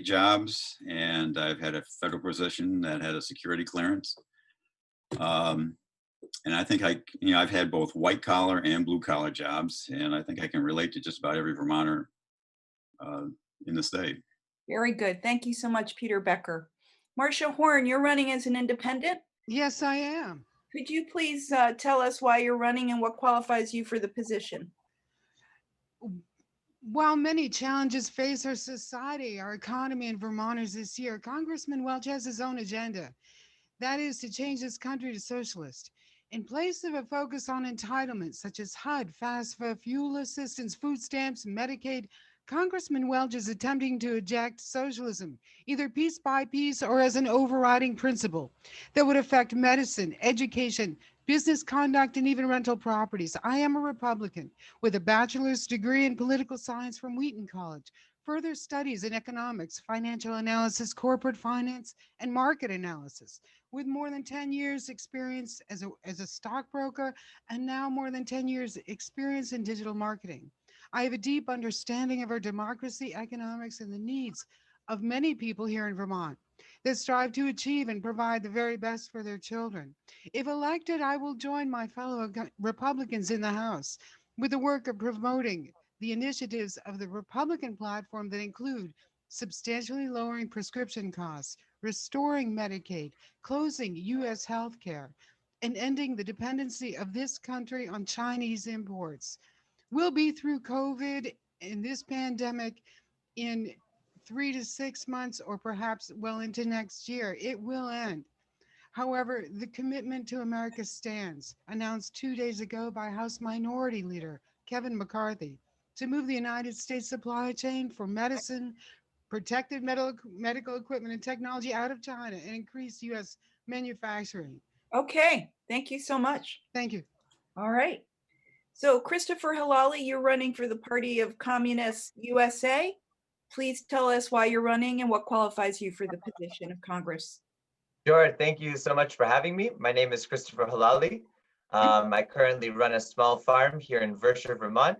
jobs, and I've had a federal position that had a security clearance. And I think I've had both white collar and blue collar jobs, and I think I can relate to just about every Vermonter in the state. Very good. Thank you so much, Peter Becker. Marcia Horn, you're running as an independent. Yes, I am. Could you please tell us why you're running and what qualifies you for the position? While many challenges face our society, our economy, and Vermonters this year, Congressman Welch has his own agenda. That is to change this country to socialist. In place of a focus on entitlements such as HUD, FAFSA, fuel assistance, food stamps, Medicaid, Congressman Welch is attempting to eject socialism, either piece by piece or as an overriding principle that would affect medicine, education, business conduct, and even rental properties. I am a Republican with a bachelor's degree in political science from Wheaton College, further studies in economics, financial analysis, corporate finance, and market analysis, with more than 10 years experience as a stockbroker and now more than 10 years experience in digital marketing. I have a deep understanding of our democracy, economics, and the needs of many people here in Vermont that strive to achieve and provide the very best for their children. If elected, I will join my fellow Republicans in the House with the work of promoting the initiatives of the Republican platform that include substantially lowering prescription costs, restoring Medicaid, closing U.S. healthcare, and ending the dependency of this country on Chinese imports. We'll be through COVID and this pandemic in 3 to 6 months, or perhaps well into next year. It will end. However, the commitment to America stands, announced 2 days ago by House Minority Leader Kevin McCarthy, to move the United States supply chain for medicine, protected medical equipment, and technology out of China and increase U.S. manufacturing. Okay, thank you so much. Thank you. All right. So Christopher Halali, you're running for the Party of Communists USA. Please tell us why you're running and what qualifies you for the position of Congress. Sure. Thank you so much for having me. My name is Christopher Halali. I currently run a small farm here in Vermont, Vermont.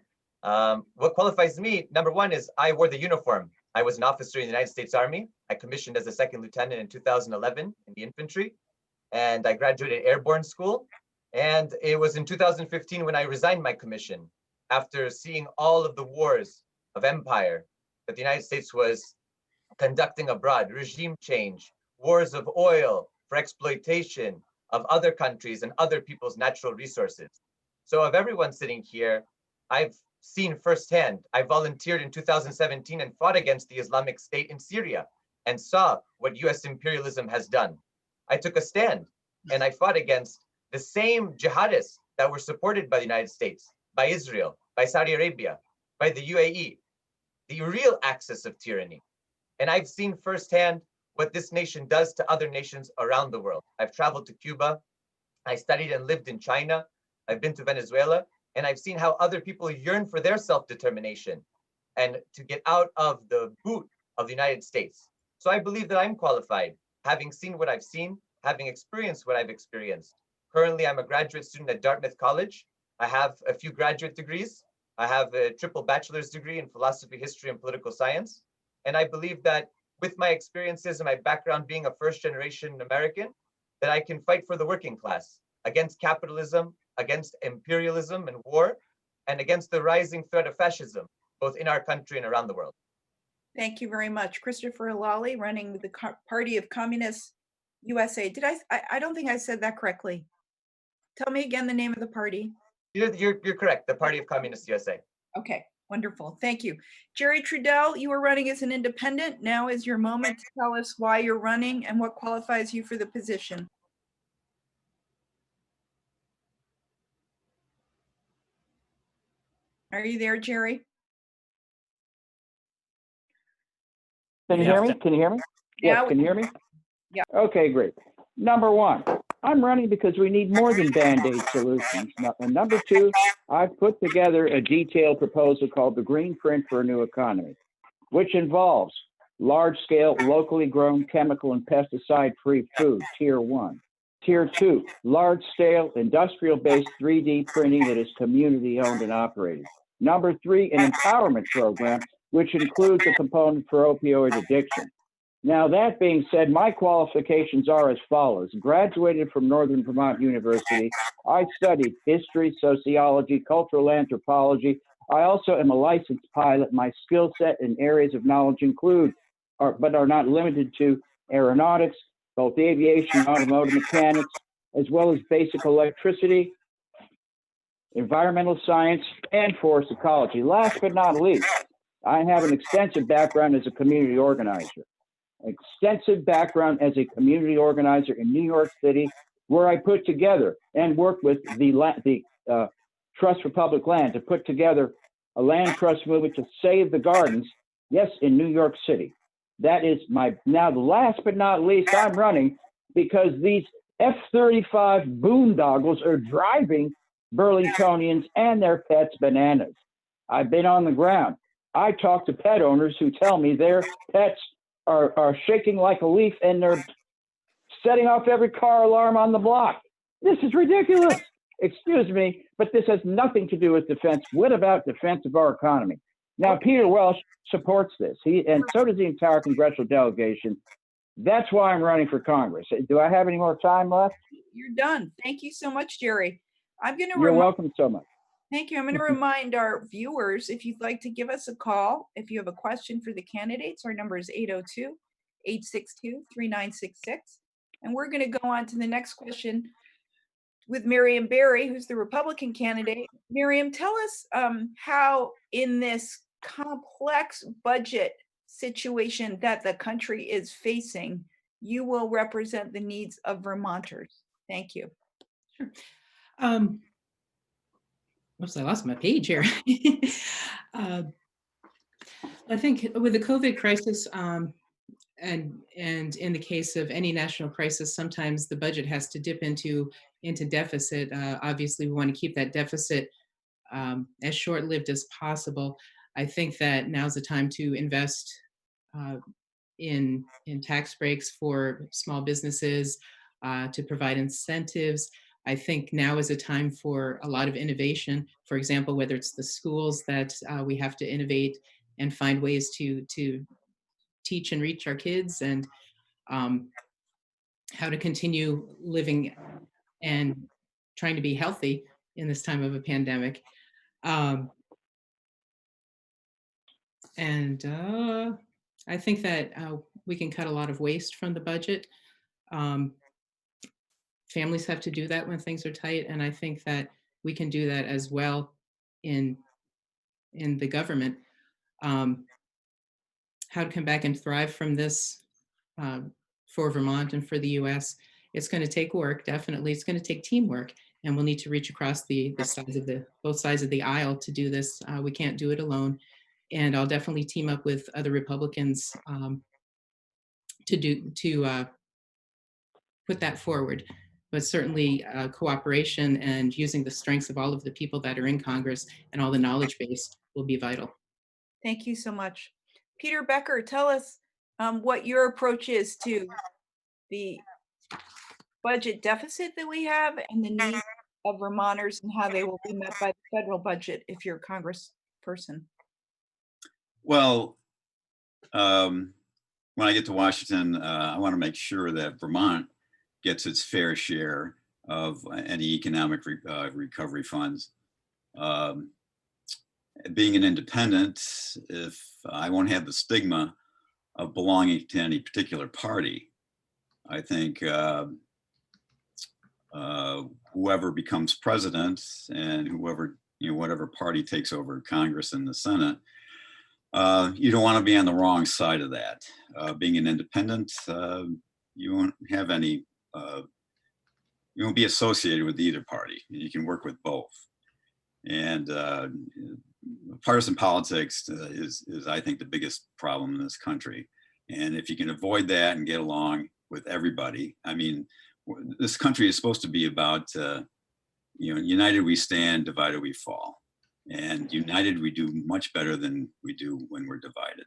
What qualifies me, number one, is I wore the uniform. I was an officer in the United States Army. I commissioned as a second lieutenant in 2011 in the infantry, and I graduated airborne school. And it was in 2015 when I resigned my commission after seeing all of the wars of empire that the United States was conducting abroad, regime change, wars of oil for exploitation of other countries and other people's natural resources. So of everyone sitting here, I've seen firsthand. I volunteered in 2017 and fought against the Islamic State in Syria and saw what US imperialism has done. I took a stand and I fought against the same jihadists that were supported by the United States, by Israel, by Saudi Arabia, by the UAE, the real axis of tyranny. And I've seen firsthand what this nation does to other nations around the world. I've traveled to Cuba, I studied and lived in China, I've been to Venezuela, and I've seen how other people yearn for their self-determination and to get out of the boot of the United States. So I believe that I'm qualified, having seen what I've seen, having experienced what I've experienced. Currently, I'm a graduate student at Dartmouth College. I have a few graduate degrees. I have a triple bachelor's degree in philosophy, history, and political science. And I believe that with my experiences and my background being a first-generation American, that I can fight for the working class against capitalism, against imperialism and war, and against the rising threat of fascism, both in our country and around the world. Thank you very much. Christopher Halali, running with the Party of Communists USA. I don't think I said that correctly. Tell me again the name of the party. You're correct, the Party of Communists USA. Okay, wonderful, thank you. Jerry Trudell, you were running as an independent. Now is your moment to tell us why you're running and what qualifies you for the position. Are you there, Jerry? Can you hear me? Can you hear me? Yeah, Yes, can you hear me? Yeah. Okay, great. Number one, I'm running because we need more than Band-Aid solutions. And number two, I've put together a detailed proposal called the Green Print for a New Economy, which involves large-scale, locally grown chemical and pesticide-free food, Tier 1. Tier 2, large-scale, industrial-based 3D printing that is community-owned and operated. Number 3, an empowerment program which includes a component for opioid addiction. Now, that being said, my qualifications are as follows. Graduated from Northern Vermont University. I studied history, sociology, cultural anthropology. I also am a licensed pilot. My skill set and areas of knowledge include, but are not limited to, aeronautics, both aviation and automotive mechanics, as well as basic electricity, environmental science, and forest ecology. Last but not least, I have an extensive background as a community organizer. Extensive background as a community organizer in New York City, where I put together and worked with the Trust for Public Land to put together a land trust movement to save the gardens, yes, in New York City. That is my, now the last but not least, I'm running because these F-35 boondoggles are driving Burlingtonians and their pets bananas. I've been on the ground. I talk to pet owners who tell me their pets are shaking like a leaf and they're setting off every car alarm on the block. This is ridiculous. Excuse me, but this has nothing to do with defense. What about defense of our economy? Now, Peter Welsh supports this. And so does the entire congressional delegation. That's why I'm running for Congress. Do I have any more time left? You're done. Thank you so much, Jerry. I'm going to You're welcome so much. Thank you. I'm going to remind our viewers, if you'd like to give us a call, if you have a question for the candidates, our number is 802-862-3966. And we're going to go on to the next question with Miriam Berry, who's the Republican candidate. Miriam, tell us how in this complex budget situation that the country is facing, you will represent the needs of Vermonters. Thank you. Sure. Oops, I lost my page here. I think with the COVID crisis, and in the case of any national crisis, sometimes the budget has to dip into deficit. Obviously, we want to keep that deficit as short-lived as possible. I think that now's the time to invest in tax breaks for small businesses, to provide incentives. I think now is a time for a lot of innovation. For example, whether it's the schools that we have to innovate and find ways to teach and reach our kids, and how to continue living and trying to be healthy in this time of a pandemic. I think that we can cut a lot of waste from the budget. Families have to do that when things are tight, and I think that we can do that as well in the government. How to come back and thrive from this for Vermont and for the U.S. It's going to take work, definitely. It's going to take teamwork, and we'll need to reach across both sides of the aisle to do this. We can't do it alone, and I'll definitely team up with other Republicans to put that forward. But certainly cooperation and using the strengths of all of the people that are in Congress and all the knowledge base will be vital. Thank you so much. Peter Becker, tell us what your approach is to the budget deficit that we have and the needs of Vermonters and how they will be met by the federal budget if you're a congressperson. Well, when I get to Washington, I want to make sure that Vermont gets its fair share of any economic recovery funds. Being an independent, if I won't have the stigma of belonging to any particular party, I think whoever becomes president and whoever, whatever party takes over Congress and the Senate, you don't want to be on the wrong side of that. Being an independent, you won't have any, you won't be associated with either party. You can work with both. And partisan politics is, I think, the biggest problem in this country. And if you can avoid that and get along with everybody, I mean, this country is supposed to be about, united we stand, divided we fall. And united we do much better than we do when we're divided.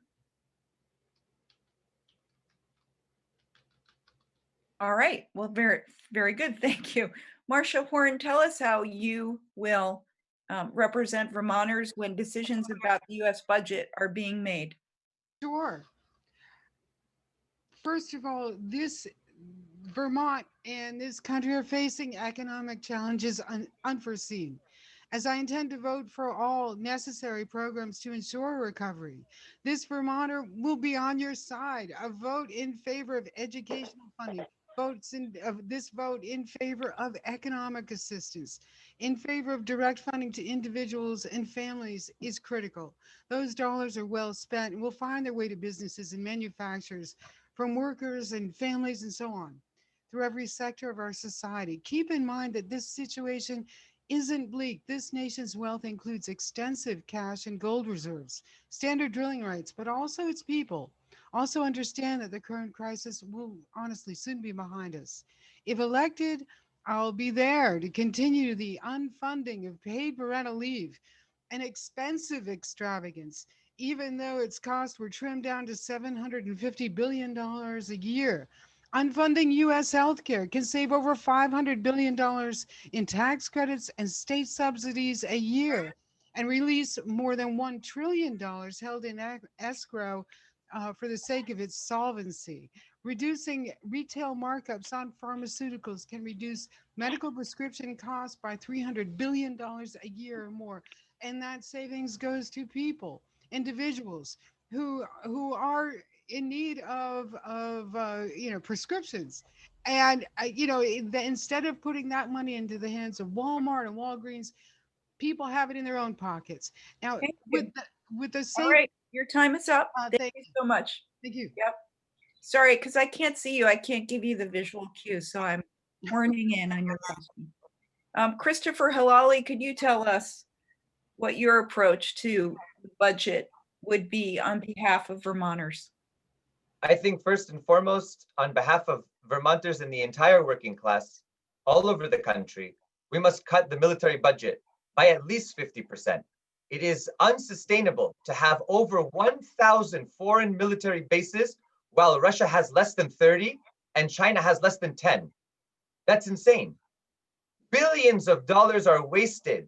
All right. Well, very, very good. Thank you. Marcia Horn, tell us how you will represent Vermonters when decisions about the US budget are being made? Sure. First of all, this Vermont and this country are facing economic challenges unforeseen. As I intend to vote for all necessary programs to ensure recovery, this Vermonter will be on your side. A vote in favor of educational funding, this vote in favor of economic assistance, in favor of direct funding to individuals and families is critical. Those dollars are well spent and will find their way to businesses and manufacturers, from workers and families and so on, through every sector of our society. Keep in mind that this situation isn't bleak. This nation's wealth includes extensive cash and gold reserves, standard drilling rights, but also its people. Also understand that the current crisis will honestly soon be behind us. If elected, I'll be there to continue the unfunding of paid parental leave, an expensive extravagance, even though its costs were trimmed down to $750 billion a year. Unfunding U.S. healthcare can save over $500 billion in tax credits and state subsidies a year, and release more than $1 trillion held in escrow for the sake of its solvency. Reducing retail markups on pharmaceuticals can reduce medical prescription costs by $300 billion a year or more. And that savings goes to people, individuals who are in need of prescriptions, and instead of putting that money into the hands of Walmart and Walgreens, people have it in their own pockets. Now, Thank with you. the All same, right, your time is up. Thank thank you so much. you. Yep. Sorry, because I can't see you. I can't give you the visual cue, so I'm horning in on your question. Christopher Halali, could you tell us what your approach to the budget would be on behalf of Vermonters? I think first and foremost, on behalf of Vermonters and the entire working class all over the country, we must cut the military budget by at least 50%. It is unsustainable to have over 1,000 foreign military bases while Russia has less than 30 and China has less than 10. That's insane. Billions of dollars are wasted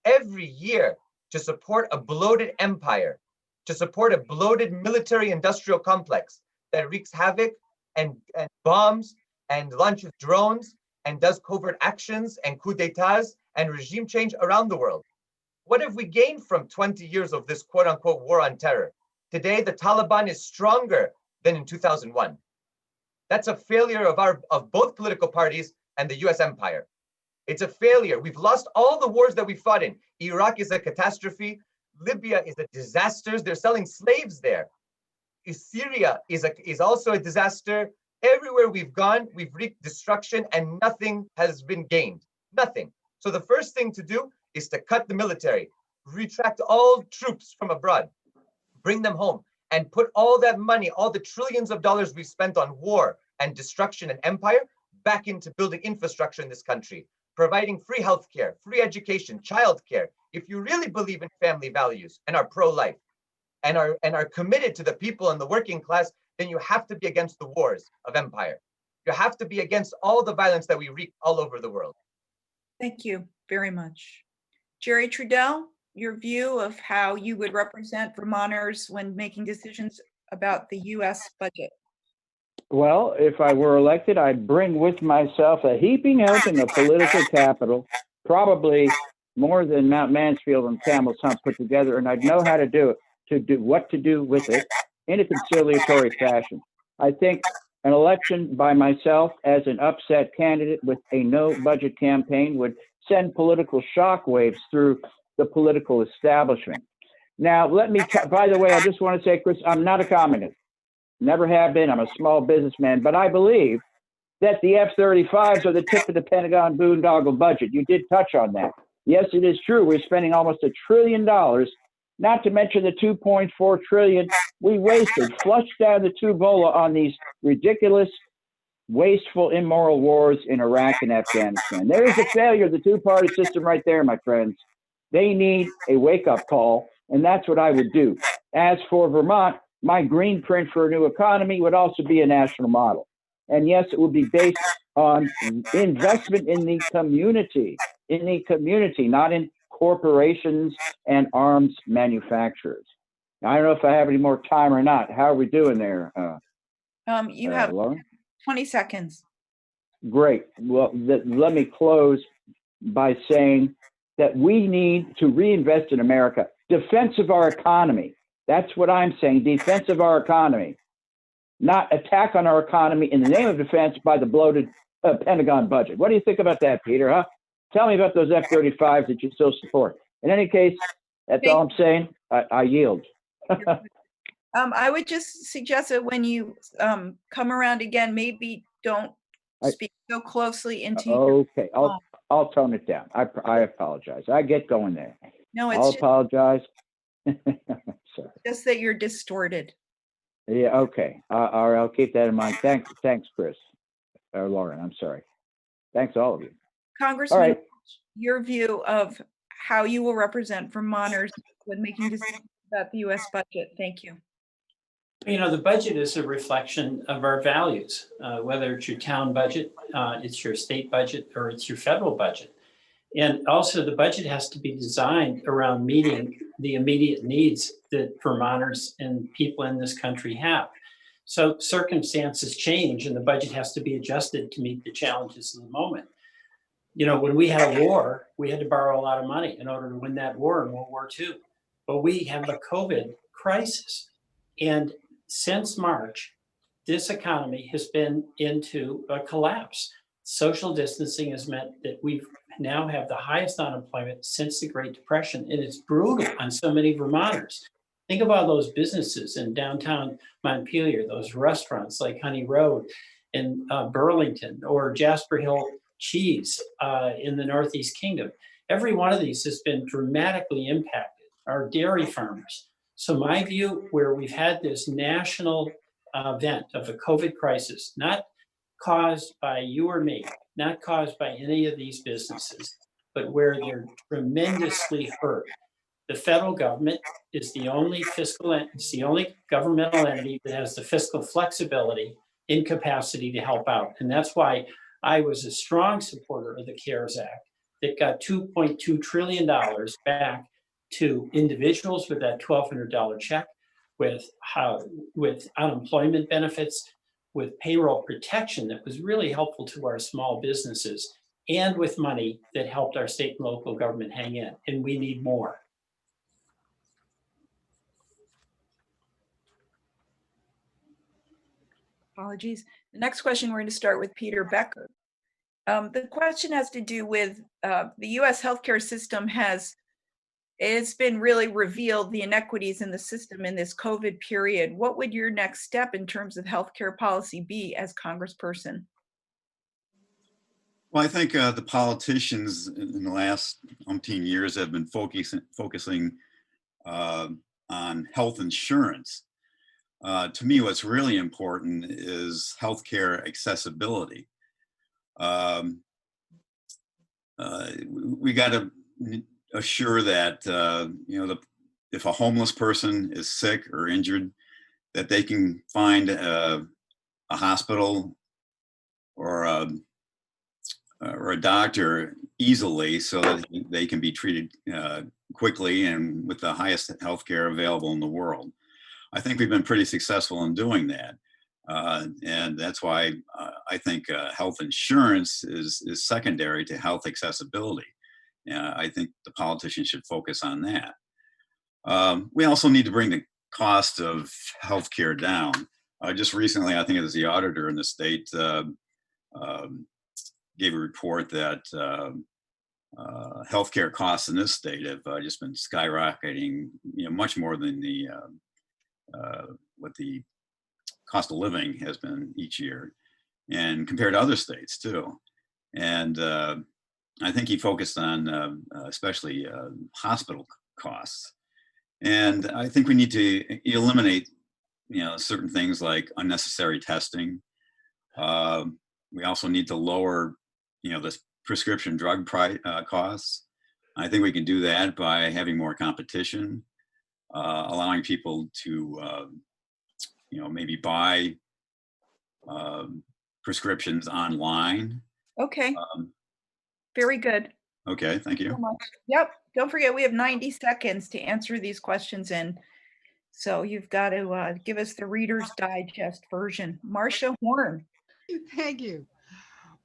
every year to support a bloated empire, to support a bloated military industrial complex that wreaks havoc and bombs and launches drones and does covert actions and coups d'etats and regime change around the world. What have we gained from 20 years of this quote unquote war on terror? Today, the Taliban is stronger than in 2001. That's a failure of both political parties and the US empire. It's a failure. We've lost all the wars that we fought in. Iraq is a catastrophe. Libya is a disaster. They're selling slaves there. Syria is also a disaster. Everywhere we've gone, we've wreaked destruction and nothing has been gained. Nothing. So the first thing to do is to cut the military, retract all troops from abroad, bring them home, and put all that money, all the trillions of dollars we've spent on war and destruction and empire back into building infrastructure in this country, providing free healthcare, free education, childcare. If you really believe in family values and are pro-life and are committed to the people and the working class, then you have to be against the wars of empire. You have to be against all the violence that we wreak all over the world. Thank you very much. Jerry Trudell, your view of how you would represent Vermonters when making decisions about the US budget. Well, if I were elected, I'd bring with myself a heaping helping of political capital, probably more than Mount Mansfield and Camel's Hump put together, and I'd know how to do it, what to do with it in a conciliatory fashion. I think an election by myself as an upset candidate with a no budget campaign would send political shockwaves through the political establishment. Now, by the way, I just want to say, Chris, I'm not a communist. Never have been. I'm a small businessman, but I believe that the F-35s are the tip of the Pentagon boondoggle budget. You did touch on that. Yes, it is true. We're spending almost $1 trillion, not to mention the $2.4 trillion we wasted, flushed down the tubola on these ridiculous, wasteful, immoral wars in Iraq and Afghanistan. There is a failure of the two-party system right there, my friends. They need a wake-up call, and that's what I would do. As for Vermont, my green print for a new economy would also be a national model. And yes, it would be based on investment in the community, not in corporations and arms manufacturers. Now, I don't know if I have any more time or not. How are we doing there, You have Lauren? 20 seconds. Great. Well, let me close by saying that we need to reinvest in America. Defense of our economy. That's what I'm saying. Defense of our economy. Not attack on our economy in the name of defense by the bloated Pentagon budget. What do you think about that, Peter? Huh? Tell me about those F-35s that you still support. In any case, that's all I'm saying. I yield. I would just suggest that when you come around again, maybe don't speak so closely into your Okay, I'll tone it down. I apologize. I get going there. No, I'll it's apologize. Sorry. just that you're distorted. Yeah, okay. All right, I'll keep that in mind. Thanks, Chris. Or Lauren, I'm sorry. Thanks, all of you. Congressman, All right. your view of how you will represent Vermonters when making decisions about the U.S. budget. Thank you. You know, the budget is a reflection of our values, whether it's your town budget, it's your state budget, or it's your federal budget. And also the budget has to be designed around meeting the immediate needs that Vermonters and people in this country have. So circumstances change and the budget has to be adjusted to meet the challenges of the moment. You know, when we had a war, we had to borrow a lot of money in order to win that war in World War II. But we have the COVID crisis. And since March, this economy has been into a collapse. Social distancing has meant that we now have the highest unemployment since the Great Depression, and it's brutal on so many Vermonters. Think about those businesses in downtown Montpelier, those restaurants like Honey Road in Burlington, or Jasper Hill Cheese in the Northeast Kingdom. Every one of these has been dramatically impacted. Our dairy farmers. So my view, where we've had this national event of a COVID crisis, not caused by you or me, not caused by any of these businesses, but where they're tremendously hurt. The federal government is the only it's the only governmental entity that has the fiscal flexibility and capacity to help out. And that's why I was a strong supporter of the CARES Act that got $2.2 trillion back to individuals with that $1,200 check, with unemployment benefits, with payroll protection that was really helpful to our small businesses, and with money that helped our state and local government hang in. And we need more. Apologies. The next question, we're going to start with Peter Becker. The question has to do with the U.S. healthcare system it's been really revealed the inequities in the system in this COVID period. What would your next step in terms of healthcare policy be as congressperson? Well, I think the politicians in the last umpteen years have been focusing on health insurance. To me, what's really important is healthcare accessibility. We got to assure that if a homeless person is sick or injured, that they can find a hospital or a doctor easily, so that they can be treated quickly and with the highest healthcare available in the world. I think we've been pretty successful in doing that. And that's why I think health insurance is secondary to health accessibility. I think the politicians should focus on that. We also need to bring the cost of healthcare down. Just recently, I think it was the auditor in the state gave a report that healthcare costs in this state have just been skyrocketing, much more than what the cost of living has been each year, and compared to other states too. And I think he focused on especially hospital costs. And I think we need to eliminate, certain things like unnecessary testing. We also need to lower, the prescription drug costs. I think we can do that by having more competition, allowing people to, maybe buy prescriptions online. Okay. Very good. Okay, thank you. Yep. Don't forget, we have 90 seconds to answer these questions in. So you've got to give us the Reader's Digest version. Marcia Horn. Thank you.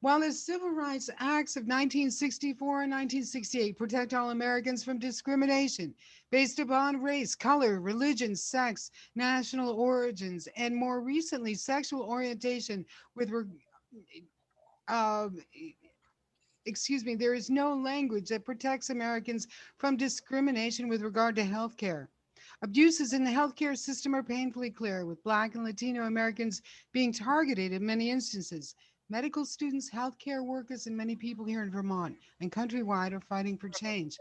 While the Civil Rights Acts of 1964 and 1968 protect all Americans from discrimination based upon race, color, religion, sex, national origins, and more recently, sexual orientation there is no language that protects Americans from discrimination with regard to health care. Abuses in the healthcare system are painfully clear, with Black and Latino Americans being targeted in many instances. Medical students, healthcare workers, and many people here in Vermont and countrywide are fighting for change.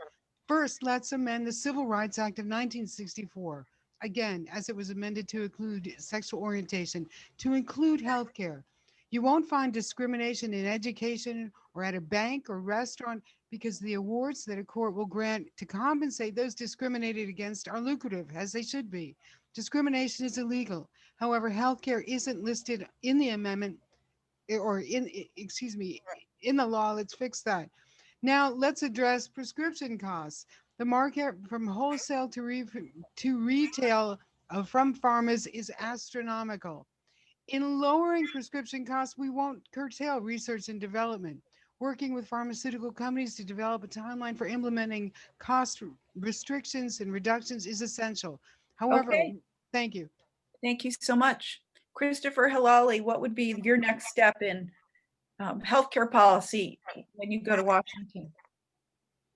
First, let's amend the Civil Rights Act of 1964, again, as it was amended to include sexual orientation, to include healthcare. You won't find discrimination in education or at a bank or restaurant because the awards that a court will grant to compensate those discriminated against are lucrative, as they should be. Discrimination is illegal. However, healthcare isn't listed in the amendment or in the law. Let's fix that. Now let's address prescription costs. The market from wholesale to retail from pharmas is astronomical. In lowering prescription costs, we won't curtail research and development. Working with pharmaceutical companies to develop a timeline for implementing cost restrictions and reductions is essential. However, Okay. Thank you. Thank you so much. Christopher Halali, what would be your next step in healthcare policy when you go to Washington?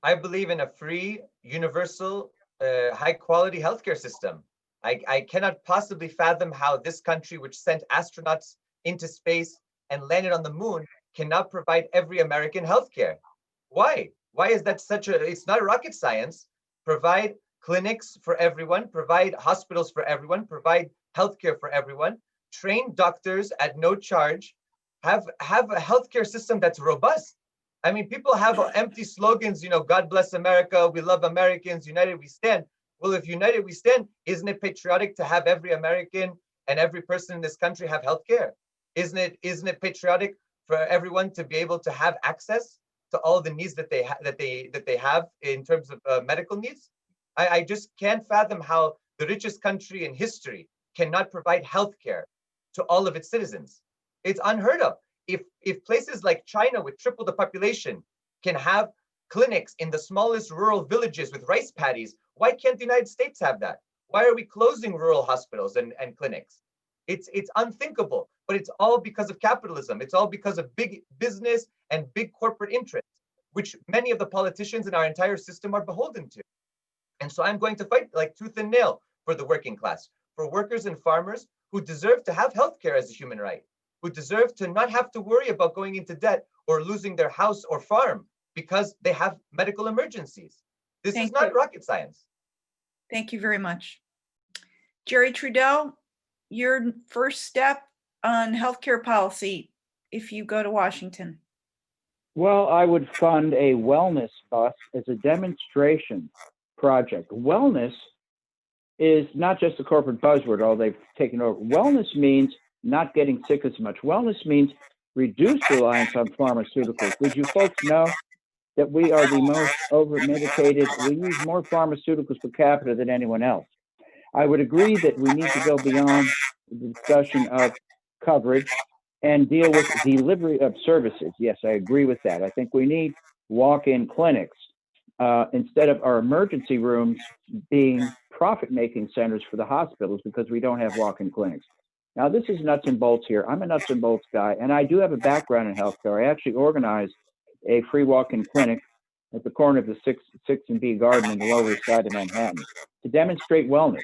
I believe in a free, universal, high-quality healthcare system. I cannot possibly fathom how this country, which sent astronauts into space and landed on the moon, cannot provide every American healthcare. Why? Why is that it's not rocket science. Provide clinics for everyone, provide hospitals for everyone, provide healthcare for everyone, train doctors at no charge, have a healthcare system that's robust. I mean, people have empty slogans, God bless America, we love Americans, united we stand. Well, if united we stand, isn't it patriotic to have every American and every person in this country have healthcare? Isn't it patriotic for everyone to be able to have access to all the needs that they have in terms of medical needs? I just can't fathom how the richest country in history cannot provide healthcare to all of its citizens. It's unheard of. If places like China with triple the population can have clinics in the smallest rural villages with rice paddies, why can't the United States have that? Why are we closing rural hospitals and clinics? It's unthinkable, but it's all because of capitalism. It's all because of big business and big corporate interests, which many of the politicians in our entire system are beholden to. And so I'm going to fight like tooth and nail for the working class, for workers and farmers who deserve to have healthcare as a human right, who deserve to not have to worry about going into debt or losing their house or farm because they have medical emergencies. This is not rocket science. Thank you very much. Jerry Trudeau, your first step on healthcare policy if you go to Washington. Well, I would fund a wellness bus as a demonstration project. Wellness is not just a corporate buzzword, although they've taken over. Wellness means not getting sick as much. Wellness means reduced reliance on pharmaceuticals. Did you folks know that we are the most over-medicated? We use more pharmaceuticals per capita than anyone else. I would agree that we need to go beyond the discussion of coverage and deal with delivery of services. Yes, I agree with that. I think we need walk-in clinics instead of our emergency rooms being profit-making centers for the hospitals because we don't have walk-in clinics. Now, this is nuts and bolts here. I'm a nuts and bolts guy, and I do have a background in healthcare. I actually organized a free walk-in clinic at the corner of the 6th and B Garden in the Lower East Side of Manhattan to demonstrate wellness.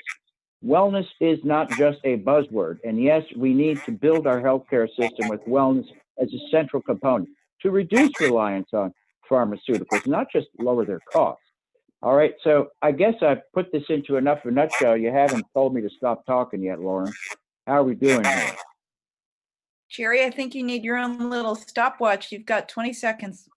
Wellness is not just a buzzword. And yes, we need to build our healthcare system with wellness as a central component to reduce reliance on pharmaceuticals, not just lower their costs. All right, so I guess I've put this into enough of a nutshell. You haven't told me to stop talking yet, Lauren. How are we doing here? Jerry, I think you need your own little stopwatch. You've got 20 seconds.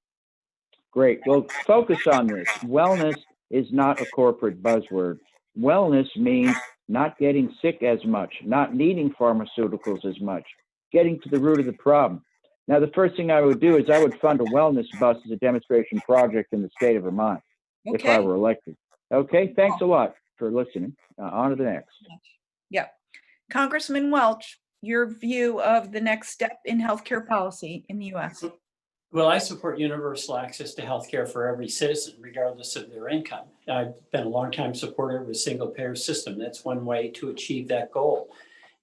Great. Well, focus on this. Wellness is not a corporate buzzword. Wellness means not getting sick as much, not needing pharmaceuticals as much, getting to the root of the problem. Now, the first thing I would do is I would fund a wellness bus as a demonstration project in the state of Vermont. if I Okay. were elected. Okay, thanks a lot for listening. On to the next. Yeah. Congressman Welch, your view of the next step in healthcare policy in the US. Well, I support universal access to healthcare for every citizen, regardless of their income. I've been a longtime supporter of a single payer system. That's one way to achieve that goal.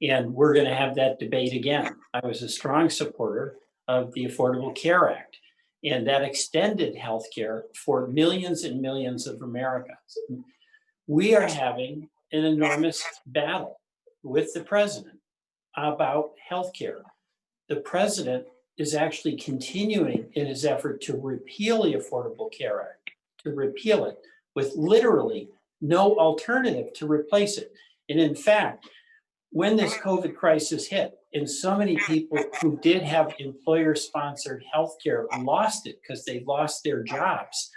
And we're going to have that debate again. I was a strong supporter of the Affordable Care Act, and that extended healthcare for millions and millions of Americans. We are having an enormous battle with the president about healthcare. The president is actually continuing in his effort to repeal the Affordable Care Act, to repeal it with literally no alternative to replace it. And in fact, when this COVID crisis hit, and so many people who did have employer-sponsored healthcare lost it because they lost their jobs,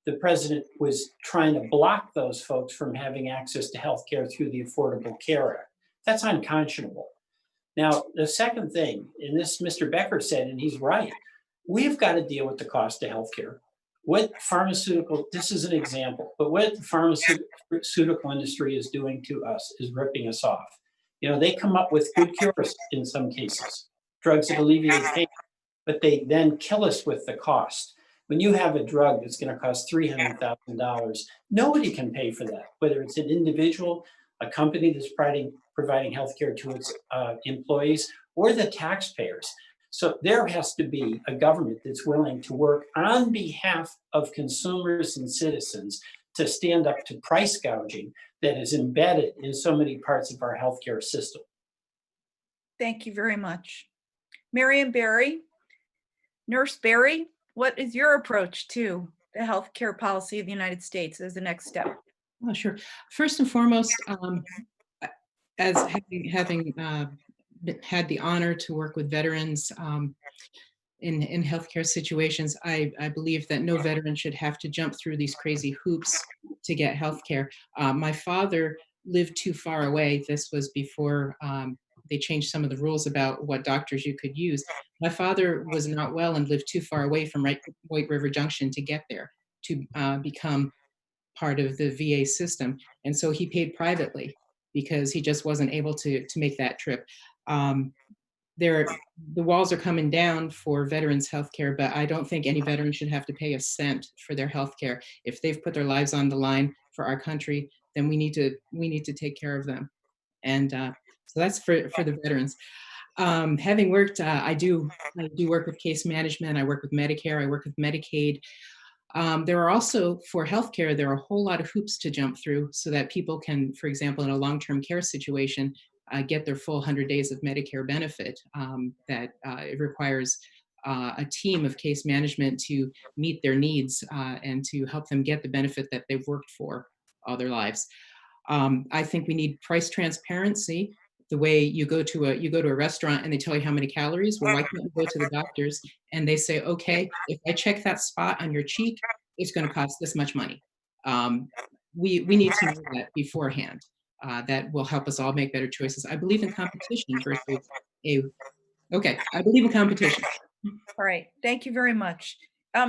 the president was trying to block those folks from having access to healthcare through the Affordable Care Act. That's unconscionable. Now, the second thing, and this Mr. Becker said, and he's right, we've got to deal with the cost of healthcare. This is an example, but what the pharmaceutical industry is doing to us is ripping us off. You know, they come up with good cures in some cases, drugs that alleviate pain, but they then kill us with the cost. When you have a drug that's going to cost $300,000, nobody can pay for that, whether it's an individual, a company that's providing healthcare to its employees, or the taxpayers. So there has to be a government that's willing to work on behalf of consumers and citizens to stand up to price gouging that is embedded in so many parts of our healthcare system. Thank you very much. Marion Barry, Nurse Barry, what is your approach to the healthcare policy of the United States as the next step? Oh, sure. First and foremost, as having had the honor to work with veterans in healthcare situations, I believe that no veteran should have to jump through these crazy hoops to get healthcare. My father lived too far away. This was before they changed some of the rules about what doctors you could use. My father was not well and lived too far away from White River Junction to get there, to become part of the VA system. And so he paid privately because he just wasn't able to make that trip. The walls are coming down for veterans healthcare, but I don't think any veteran should have to pay a cent for their healthcare. If they've put their lives on the line for our country, then we need to take care of them. And so that's for the veterans. Having worked, I do work with case management. I work with Medicare. I work with Medicaid. There are also, for healthcare, there are a whole lot of hoops to jump through so that people can, for example, in a long-term care situation, get their full 100 days of Medicare benefit. It requires a team of case management to meet their needs and to help them get the benefit that they've worked for all their lives. I think we need price transparency. The way you go to a restaurant and they tell you how many calories. Well, why can't you go to the doctors and they say, okay, if I check that spot on your cheek, it's going to cost this much money. We need to know that beforehand. That will help us all make better choices. I believe in competition versus I believe in competition. All right, thank you very much.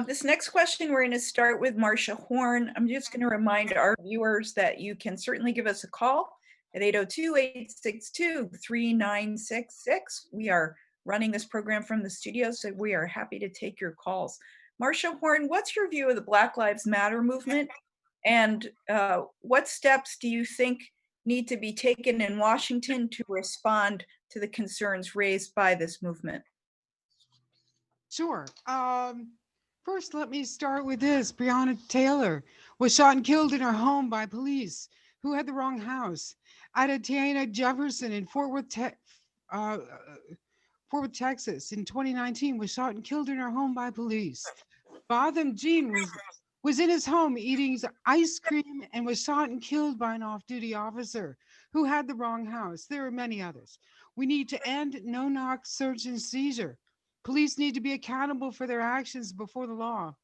This next question, we're going to start with Marcia Horn. I'm just going to remind our viewers that you can certainly give us a call at 802-862-3966. We are running this program from the studio, so we are happy to take your calls. Marcia Horn, what's your view of the Black Lives Matter movement? And what steps do you think need to be taken in Washington to respond to the concerns raised by this movement? Sure. First, let me start with this. Breonna Taylor was shot and killed in her home by police who had the wrong house. Adatiana Jefferson in Fort Worth, Texas in 2019 was shot and killed in her home by police. Botham Jean was in his home eating ice cream and was shot and killed by an off-duty officer who had the wrong house. There are many others. We need to end no-knock search and seizure. Police need to be accountable for their actions before the law.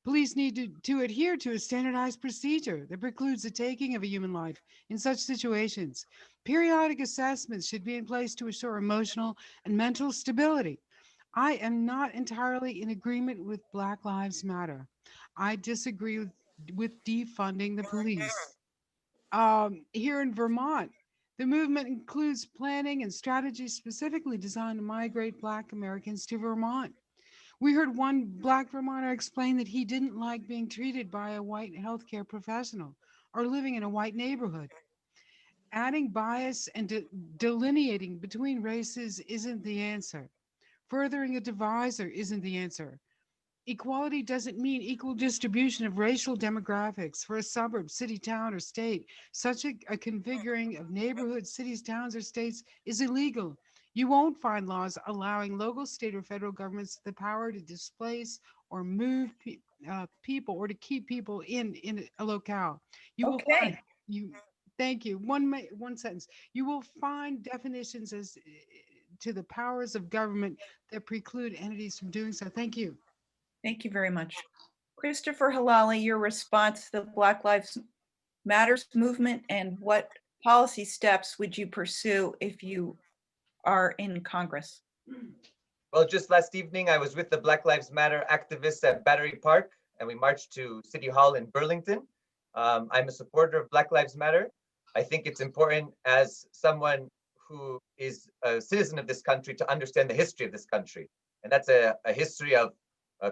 Police need to adhere to a standardized procedure that precludes the taking of a human life in such situations. Periodic assessments should be in place to assure emotional and mental stability. I am not entirely in agreement with Black Lives Matter. I disagree with defunding the police. Here in Vermont, the movement includes planning and strategies specifically designed to migrate Black Americans to Vermont. We heard one Black Vermonter explain that he didn't like being treated by a white healthcare professional or living in a white neighborhood. Adding bias and delineating between races isn't the answer. Furthering a divisor isn't the answer. Equality doesn't mean equal distribution of racial demographics for a suburb, city, town, or state. Such a configuring of neighborhoods, cities, towns, or states is illegal. You won't find laws allowing local, state, or federal governments the power to displace or move people or to keep people in a locale. You will find Okay. you. Thank you. One sentence. You will find definitions as to the powers of government that preclude entities from doing so. Thank you. Thank you very much. Christopher Halali, your response to the Black Lives Matters movement, and what policy steps would you pursue if you are in Congress? Well, just last evening, I was with the Black Lives Matter activists at Battery Park, and we marched to City Hall in Burlington. I'm a supporter of Black Lives Matter. I think it's important as someone who is a citizen of this country to understand the history of this country. And that's a history of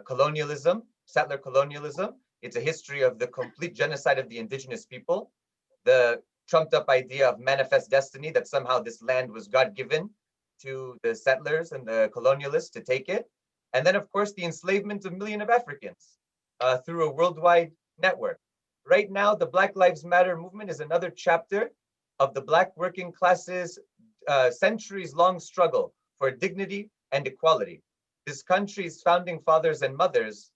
colonialism, settler colonialism. It's a history of the complete genocide of the indigenous people, the trumped up idea of manifest destiny, that somehow this land was God-given to the settlers and the colonialists to take it. And then, of course, the enslavement of millions of Africans through a worldwide network. Right now, the Black Lives Matter movement is another chapter of the Black working classes' centuries-long struggle for dignity and equality. This country's founding fathers and mothers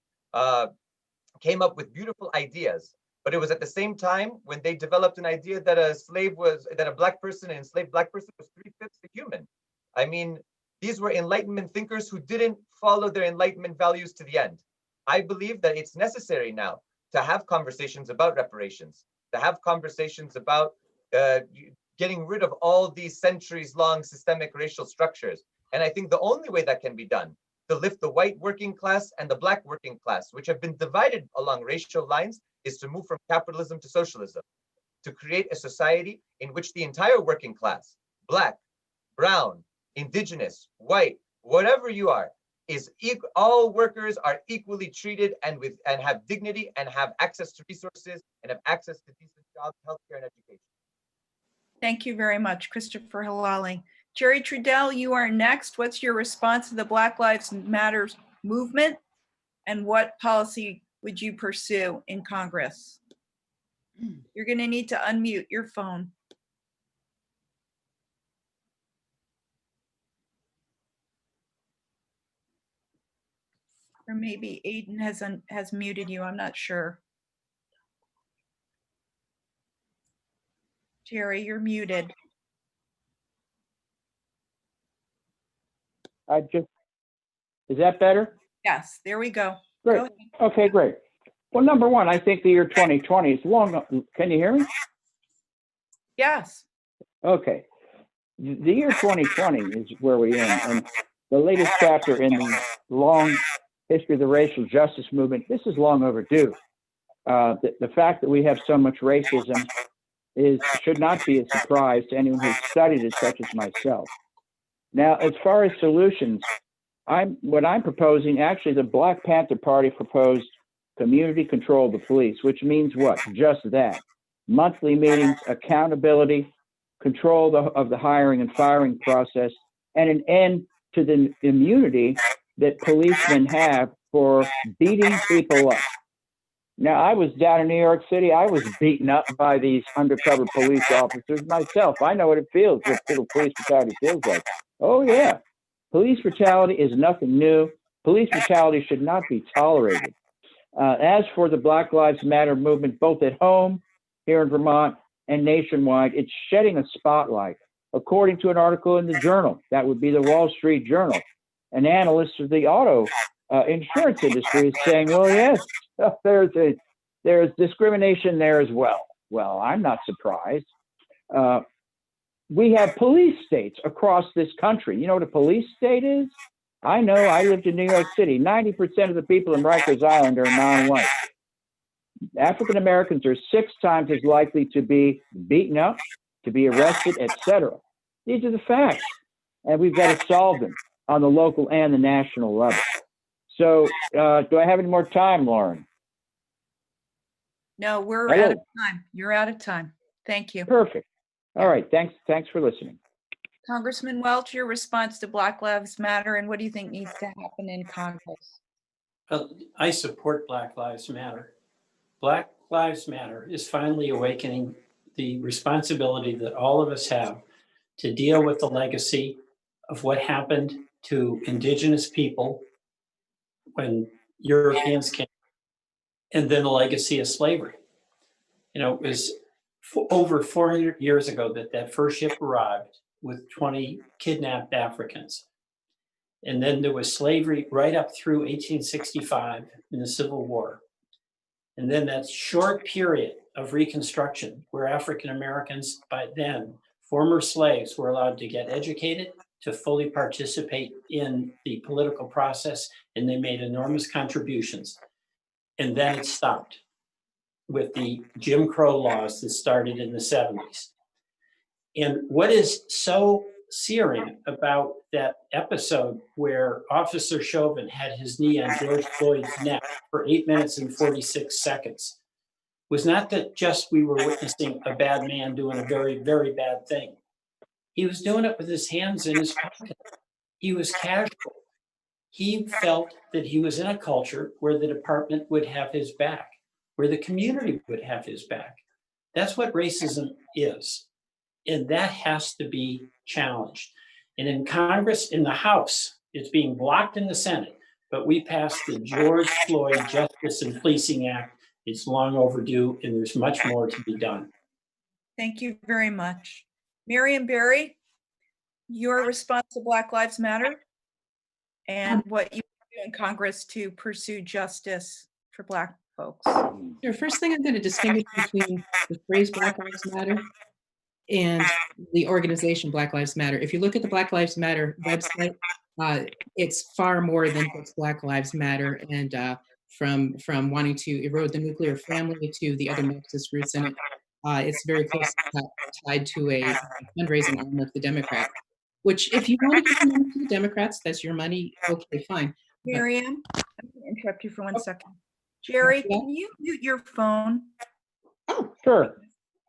came up with beautiful ideas, but it was at the same time when they developed an idea that a Black person, an enslaved Black person, was 3/5 a human. I mean, these were Enlightenment thinkers who didn't follow their Enlightenment values to the end. I believe that it's necessary now to have conversations about reparations, to have conversations about getting rid of all these centuries-long systemic racial structures. And I think the only way that can be done to lift the white working class and the Black working class, which have been divided along racial lines, is to move from capitalism to socialism, to create a society in which the entire working class, Black, brown, indigenous, white, whatever you are, all workers are equally treated and have dignity and have access to resources and have access to decent jobs, healthcare, and education. Thank you very much, Christopher Halali. Jerry Trudell, you are next. What's your response to the Black Lives Matter movement, and what policy would you pursue in Congress? You're going to need to unmute your phone. Or maybe Aiden has muted you. I'm not sure. Jerry, you're muted. Is that better? Yes, there we go. Great. Go ahead. Okay, great. Well, number one, I think the year 2020 is long. Can you hear me? Yes. Okay. The year 2020 is where we end, and the latest chapter in the long history of the racial justice movement, this is long overdue. The fact that we have so much racism should not be a surprise to anyone who's studied it, such as myself. Now, as far as solutions, what I'm proposing, actually, the Black Panther Party proposed community control of the police, which means what? Just that. Monthly meetings, accountability, control of the hiring and firing process, and an end to the immunity that policemen have for beating people up. Now, I was down in New York City. I was beaten up by these undercover police officers myself. I know what it feels, what police brutality feels like. Oh, yeah. Police brutality is nothing new. Police brutality should not be tolerated. As for the Black Lives Matter movement, both at home, here in Vermont, and nationwide, it's shedding a spotlight. According to an article in the Journal, that would be the Wall Street Journal, an analyst of the auto insurance industry is saying, well, yes, there's discrimination there as well. Well, I'm not surprised. We have police states across this country. You know what a police state is? I know. I lived in New York City. 90% of the people in Rikers Island are non-white. African Americans are 6 times as likely to be beaten up, to be arrested, etc. These are the facts, and we've got to solve them on the local and the national level. So, do I have any more time, Lauren? No, we're Hello. out of time. You're out of time. Thank you. Perfect. All right. Thanks for listening. Congressman Welch, your response to Black Lives Matter, and what do you think needs to happen in Congress? Well, I support Black Lives Matter. Black Lives Matter is finally awakening the responsibility that all of us have to deal with the legacy of what happened to Indigenous people when Europeans came, and then the legacy of slavery. You know, it was over 400 years ago that first ship arrived with 20 kidnapped Africans. And then there was slavery right up through 1865 in the Civil War. And then that short period of Reconstruction where African Americans, by then, former slaves, were allowed to get educated, to fully participate in the political process, and they made enormous contributions. And then it stopped with the Jim Crow laws that started in the 70s. And what is so searing about that episode where Officer Chauvin had his knee on George Floyd's neck for 8 minutes and 46 seconds was not that just we were witnessing a bad man doing a very, very bad thing. He was doing it with his hands in his pocket. He was casual. He felt that he was in a culture where the department would have his back, where the community would have his back. That's what racism is. And that has to be challenged. And in Congress, in the House, it's being blocked in the Senate, but we passed the George Floyd Justice and Policing Act. It's long overdue, and there's much more to be done. Thank you very much. Miriam Barry, your response to Black Lives Matter and what you do in Congress to pursue justice for Black folks. Sure. First thing, I'm going to distinguish between the phrase Black Lives Matter and the organization Black Lives Matter. If you look at the Black Lives Matter website, it's far more than just Black Lives Matter, and from wanting to erode the nuclear family to the other Marxist roots in it. It's very closely tied to a fundraising arm of the Democrats, which if you want to give money to the Democrats, that's your money, okay, fine. Miriam, I'm going to interrupt you for 1 second. Jerry, can you mute your phone? Oh, Sure.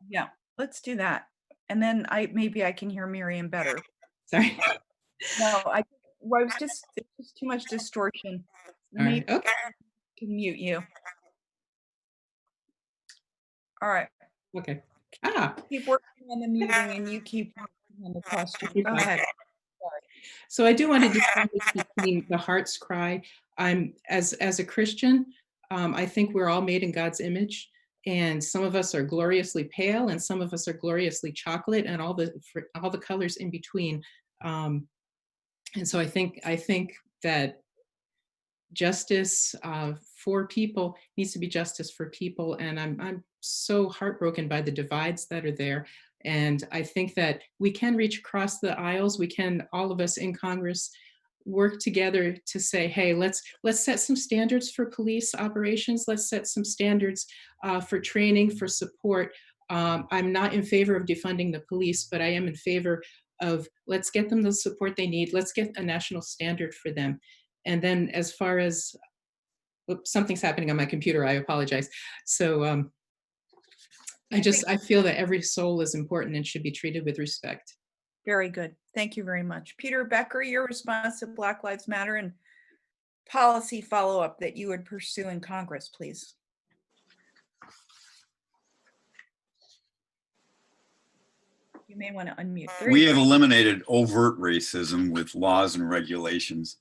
Yeah, let's do that. And then maybe I can hear Miriam better. sorry. No, it's just too much distortion. All right. Maybe Okay. I can mute you. All right. Okay. Keep working on the muting and you keep working on the question. Go ahead. So I do want to distinguish between the heart's cry. I'm as a Christian, I think we're all made in God's image, and some of us are gloriously pale, and some of us are gloriously chocolate, and all the colors in between. And so I think that justice for people needs to be justice for people, and I'm so heartbroken by the divides that are there. And I think that we can reach across the aisles. We can, all of us in Congress, work together to say, hey, let's set some standards for police operations. Let's set some standards for training, for support. I'm not in favor of defunding the police, but I am in favor of let's get them the support they need. Let's get a national standard for them. And then as far as, oops, something's happening on my computer, I apologize. So I feel that every soul is important and should be treated with respect. Very good. Thank you very much. Peter Becker, your response to Black Lives Matter and policy follow-up that you would pursue in Congress, please. You may want to unmute. We have eliminated overt racism with laws and regulations.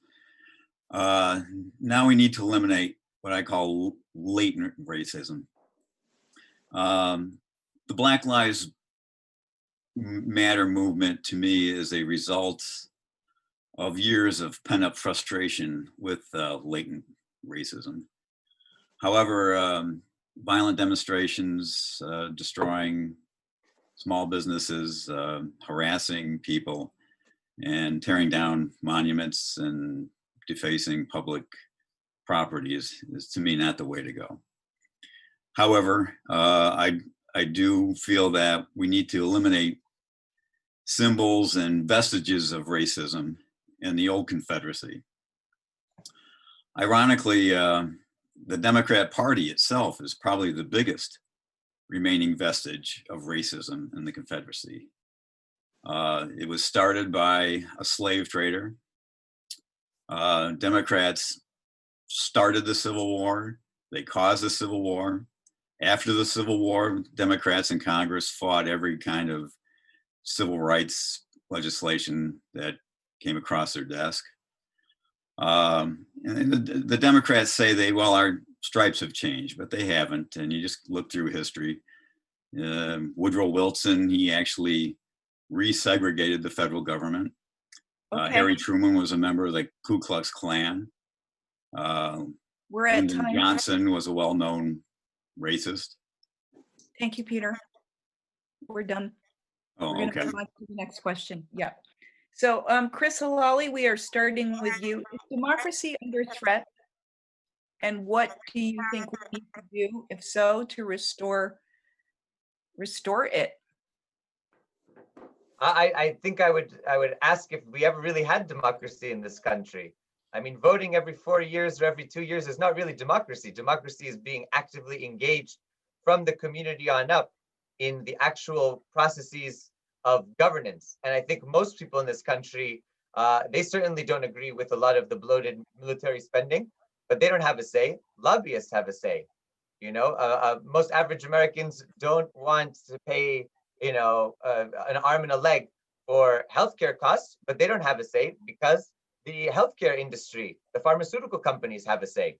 Now we need to eliminate what I call latent racism. The Black Lives Matter movement, to me, is a result of years of pent-up frustration with latent racism. However, violent demonstrations, destroying small businesses, harassing people, and tearing down monuments and defacing public property is to me not the way to go. However, I do feel that we need to eliminate symbols and vestiges of racism in the old Confederacy. Ironically, the Democrat Party itself is probably the biggest remaining vestige of racism in the Confederacy. It was started by a slave trader. Democrats started the Civil War. They caused the Civil War. After the Civil War, Democrats in Congress fought every kind of civil rights legislation that came across their desk. And the Democrats say well, our stripes have changed, but they haven't. And you just look through history. Woodrow Wilson, he actually resegregated the federal government. Okay. Harry Truman was a member of the Ku Klux Klan. We're at Lyndon time. Johnson was a well-known racist. Thank you, Peter. We're done. We're Oh, going okay. to move on to the next question. Yeah. So, Chris Halali, we are starting with you. Is democracy under threat? And what do you think we need to do, if so, to restore it? I think I would ask if we ever really had democracy in this country. I mean, voting every 4 years or every 2 years is not really democracy. Democracy is being actively engaged from the community on up in the actual processes of governance. And I think most people in this country, they certainly don't agree with a lot of the bloated military spending, but they don't have a say. Lobbyists have a say. You know, most average Americans don't want to pay, you know, an arm and a leg for healthcare costs, but they don't have a say because the healthcare industry, the pharmaceutical companies have a say.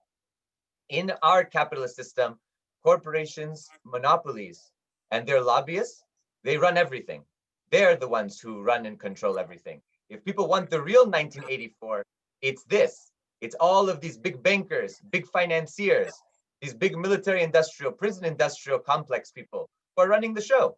In our capitalist system, corporations, monopolies, and their lobbyists, they run everything. They're the ones who run and control everything. If people want the real 1984, it's this. It's all of these big bankers, big financiers, these big military industrial, prison industrial complex people who are running the show.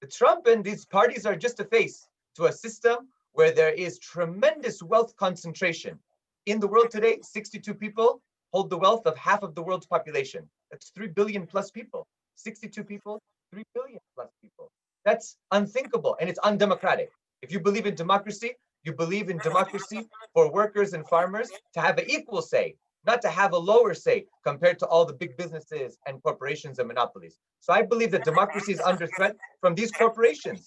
The Trump and these parties are just a face to a system where there is tremendous wealth concentration. In the world today, 62 people hold the wealth of half of the world's population. That's 3 billion plus people. 62 people, 3 billion plus people. That's unthinkable and it's undemocratic. If you believe in democracy, you believe in democracy for workers and farmers to have an equal say, not to have a lower say compared to all the big businesses and corporations and monopolies. So I believe that democracy is under threat from these corporations,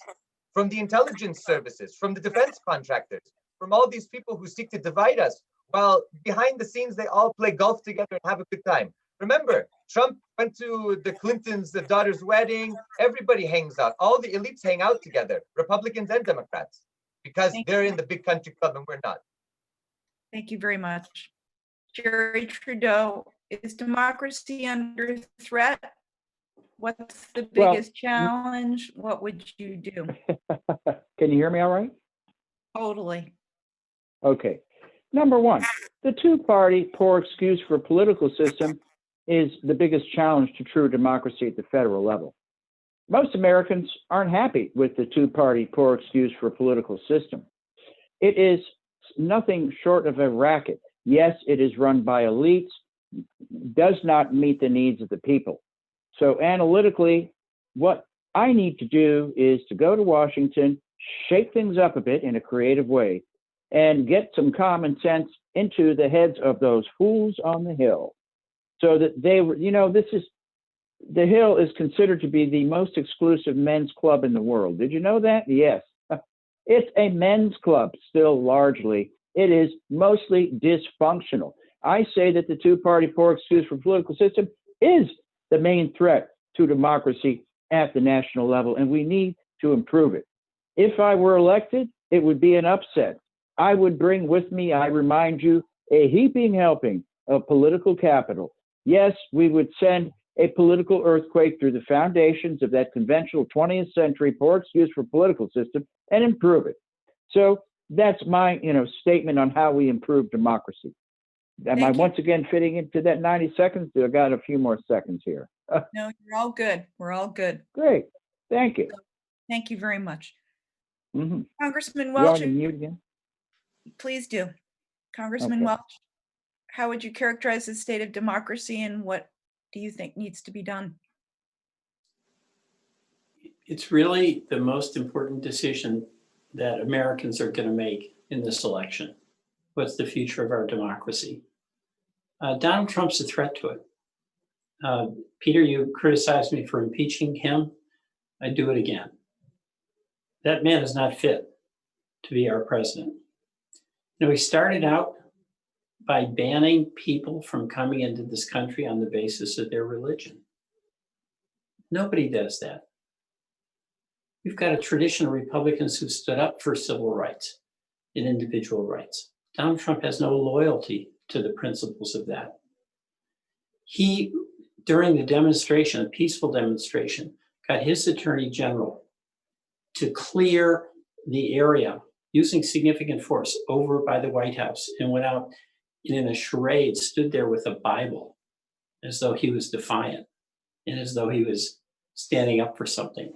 from the intelligence services, from the defense contractors, from all these people who seek to divide us, while behind the scenes, they all play golf together and have a good time. Remember, Trump went to the Clintons' daughter's wedding. Everybody hangs out. All the elites hang out together, Republicans and Democrats, because they're in the big country club and we're not. Thank you very much. Jerry Trudeau, is democracy under threat? What's the biggest challenge? What would you do? Can you hear me all right? Totally. Okay. Number one, the two-party poor excuse for political system is the biggest challenge to true democracy at the federal level. Most Americans aren't happy with the two-party poor excuse for political system. It is nothing short of a racket. Yes, it is run by elites, does not meet the needs of the people. So analytically, what I need to do is to go to Washington, shake things up a bit in a creative way, and get some common sense into the heads of those fools on the Hill. So that they were, you know, the Hill is considered to be the most exclusive men's club in the world. Did you know that? Yes. It's a men's club still largely. It is mostly dysfunctional. I say that the two-party poor excuse for political system is the main threat to democracy at the national level, and we need to improve it. If I were elected, it would be an upset. I would bring with me, I remind you, a heaping helping of political capital. Yes, we would send a political earthquake through the foundations of that conventional 20th century poor excuse for political system and improve it. So that's my, statement on how we improve democracy. Am I once again fitting into that 90 seconds? I got a few more seconds here. No, you're all good. We're all good. Great. Thank you. Thank you very much. Mm-hmm. Congressman You Welch, on mute again? please do. Congressman Welch, how would you characterize the state of democracy and what do you think needs to be done? It's really the most important decision that Americans are going to make in this election. What's the future of our democracy? Donald Trump's a threat to it. Peter, you criticized me for impeaching him. I'd do it again. That man is not fit to be our president. You know, he started out by banning people from coming into this country on the basis of their religion. Nobody does that. We've got a tradition of Republicans who stood up for civil rights and individual rights. Donald Trump has no loyalty to the principles of that. He, during the demonstration, a peaceful demonstration, got his attorney general to clear the area using significant force over by the White House and went out in a charade, stood there with a Bible as though he was defiant and as though he was standing up for something.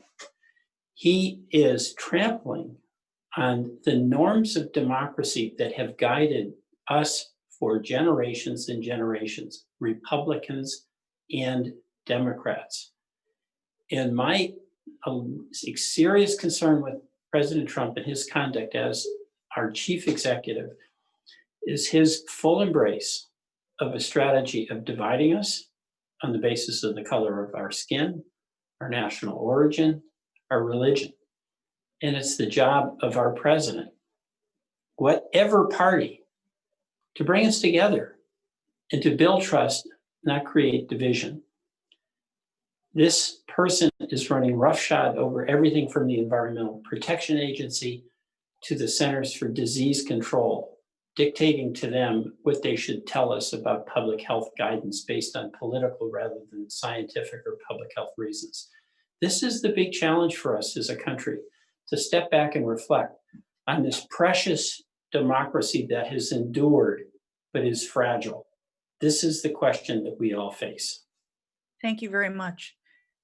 He is trampling on the norms of democracy that have guided us for generations and generations, Republicans and Democrats. And my serious concern with President Trump and his conduct as our chief executive is his full embrace of a strategy of dividing us on the basis of the color of our skin, our national origin, our religion. And it's the job of our president, whatever party, to bring us together and to build trust, not create division. This person is running roughshod over everything from the Environmental Protection Agency to the Centers for Disease Control, dictating to them what they should tell us about public health guidance based on political rather than scientific or public health reasons. This is the big challenge for us as a country, to step back and reflect on this precious democracy that has endured but is fragile. This is the question that we all face. Thank you very much.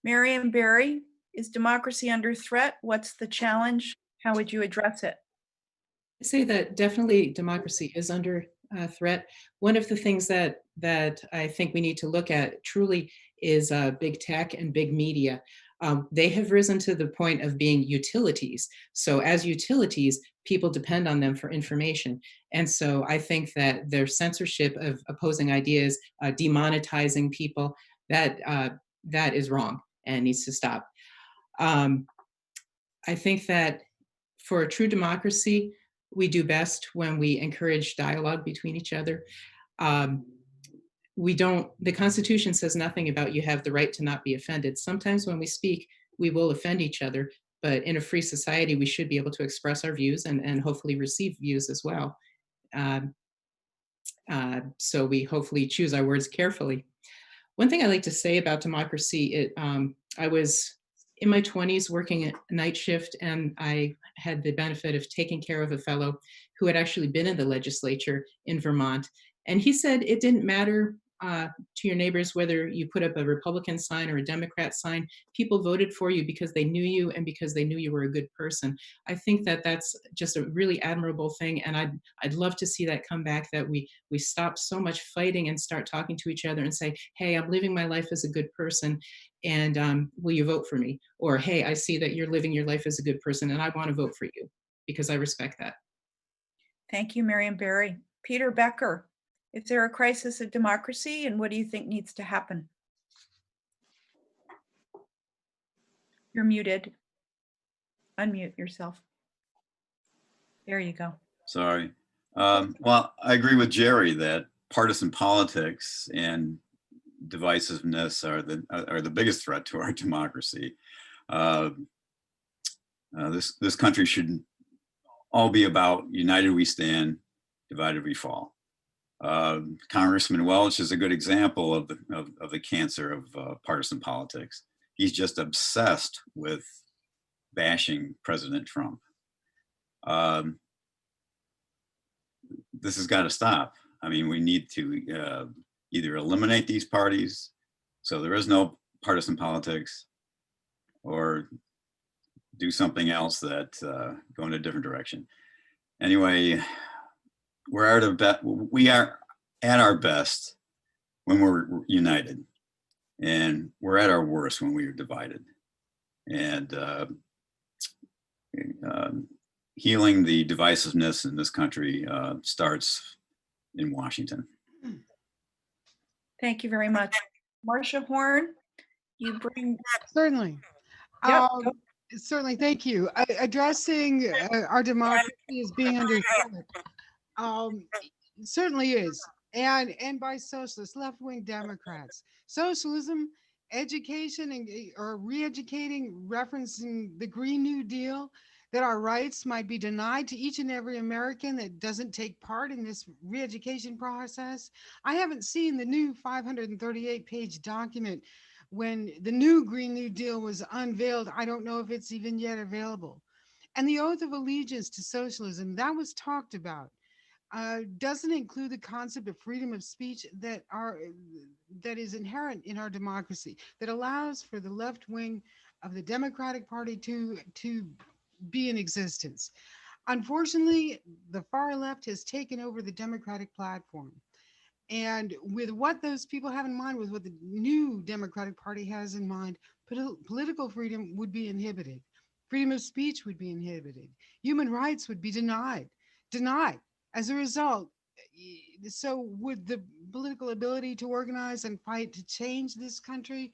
Marion Barry, is democracy under threat? What's the challenge? How would you address it? I say that definitely democracy is under threat. One of the things that I think we need to look at truly is big tech and big media. They have risen to the point of being utilities. So as utilities, people depend on them for information. And so I think that their censorship of opposing ideas, demonetizing people, that is wrong and needs to stop. I think that for a true democracy, we do best when we encourage dialogue between each other. The Constitution says nothing about you have the right to not be offended. Sometimes when we speak, we will offend each other, but in a free society, we should be able to express our views and hopefully receive views as well. So we hopefully choose our words carefully. One thing I like to say about democracy, I was in my 20s working a night shift, and I had the benefit of taking care of a fellow who had actually been in the legislature in Vermont. And he said it didn't matter to your neighbors whether you put up a Republican sign or a Democrat sign. People voted for you because they knew you and because they knew you were a good person. I think that that's just a really admirable thing, and I'd love to see that come back, that we stop so much fighting and start talking to each other and say, hey, I'm living my life as a good person, and will you vote for me? Or, hey, I see that you're living your life as a good person and I want to vote for you because I respect that. Thank you, Marion Barry. Peter Becker, is there a crisis of democracy, and what do you think needs to happen? You're muted. Unmute yourself. There you go. Sorry. Well, I agree with Jerry that partisan politics and divisiveness are the biggest threat to our democracy. This country should all be about united we stand, divided we fall. Congressman Welch is a good example of the cancer of partisan politics. He's just obsessed with bashing President Trump. This has got to stop. I mean, we need to either eliminate these parties so there is no partisan politics, or do something else that go in a different direction. Anyway, we are at our best when we're united, and we're at our worst when we are divided. And healing the divisiveness in this country starts in Washington. Thank you very much. Marcia Horn, you bring. Certainly. Yep, Um, certainly, thank you. Addressing our democracy is being under threat. It certainly is. And by socialists, left-wing Democrats. Socialism, education, or re-educating, referencing the Green New Deal, that our rights might be denied to each and every American that doesn't take part in this re-education process. I haven't seen the new 538-page document when the new Green New Deal was unveiled. I don't know if it's even yet available. And the oath of allegiance to socialism that was talked about doesn't include the concept of freedom of speech that is inherent in our democracy, that allows for the left wing of the Democratic Party to be in existence. Unfortunately, the far left has taken over the Democratic platform. And with what those people have in mind, with what the new Democratic Party has in mind, political freedom would be inhibited. Freedom of speech would be inhibited. Human rights would be denied. As a result, so would the political ability to organize and fight to change this country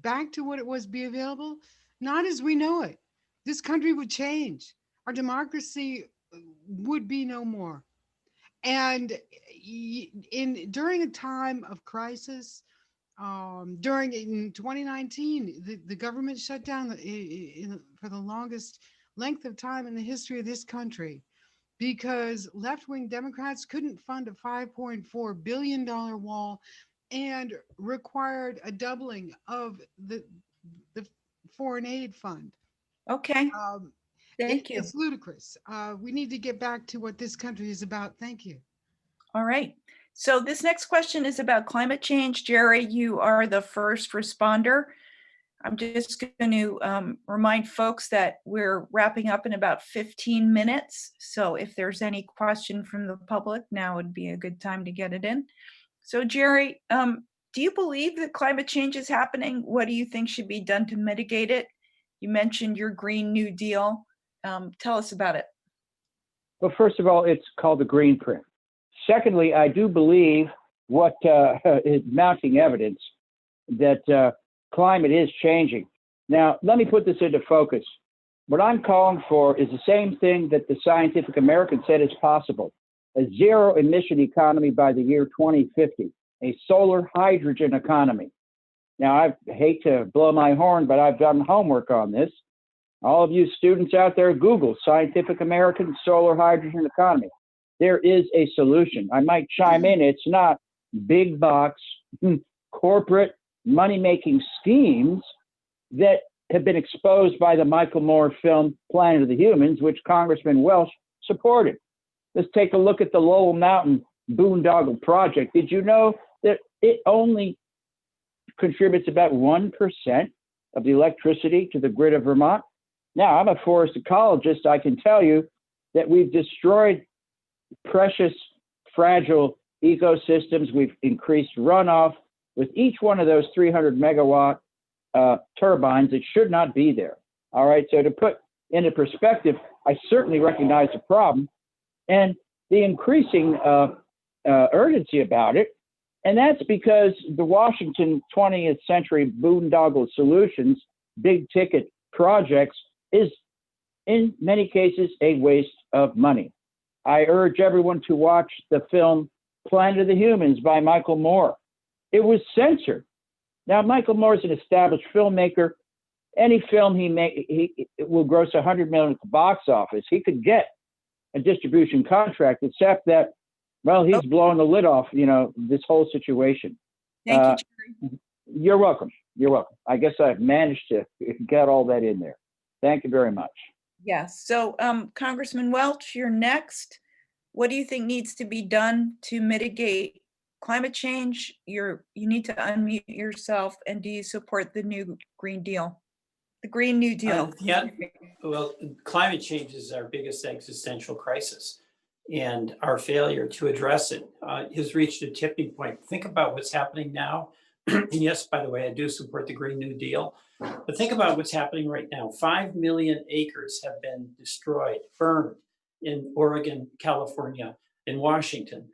back to what it was be available? Not as we know it. This country would change. Our democracy would be no more. And during a time of crisis, in 2019, the government shut down for the longest length of time in the history of this country because left-wing Democrats couldn't fund a $5.4 billion wall and required a doubling of the foreign aid fund. Okay, thank you. It's ludicrous. We need to get back to what this country is about. Thank you. All right. So this next question is about climate change. Jerry, you are the first responder. I'm just going to remind folks that we're wrapping up in about 15 minutes. So if there's any question from the public, now would be a good time to get it in. So Jerry, do you believe that climate change is happening? What do you think should be done to mitigate it? You mentioned your Green New Deal. Tell us about it. Well, first of all, it's called the Green Print. Secondly, I do believe what is mounting evidence that climate is changing. Now, let me put this into focus. What I'm calling for is the same thing that the Scientific American said is possible: a zero emission economy by the year 2050, a solar hydrogen economy. Now, I hate to blow my horn, but I've done homework on this. All of you students out there, Google Scientific American solar hydrogen economy. There is a solution. I might chime in. It's not big box corporate money-making schemes that have been exposed by the Michael Moore film Planet of the Humans, which Congressman Welch supported. Let's take a look at the Lowell Mountain Boondoggle Project. Did you know that it only contributes about 1% of the electricity to the grid of Vermont? Now, I'm a forest ecologist. I can tell you that we've destroyed precious, fragile ecosystems. We've increased runoff. With each one of those 300 megawatt turbines, it should not be there. All right, so to put into perspective, I certainly recognize the problem and the increasing urgency about it. And that's because the Washington 20th century boondoggle solutions, big ticket projects, is in many cases a waste of money. I urge everyone to watch the film Planet of the Humans by Michael Moore. It was censored. Now, Michael Moore is an established filmmaker. Any film he will gross $100 million at the box office. He could get a distribution contract, except that, well, he's blowing the lid off, this whole situation. Thank you, Jerry. You're welcome. You're welcome. I guess I've managed to get all that in there. Thank you very much. Yes. So, Congressman Welch, you're next. What do you think needs to be done to mitigate climate change? You need to unmute yourself. And do you support the new Green Deal? The Green New Deal? Yeah. Well, climate change is our biggest existential crisis, and our failure to address it has reached a tipping point. Think about what's happening now. And yes, by the way, I do support the Green New Deal. But think about what's happening right now. 5 million acres have been destroyed, burned in Oregon, California, in Washington.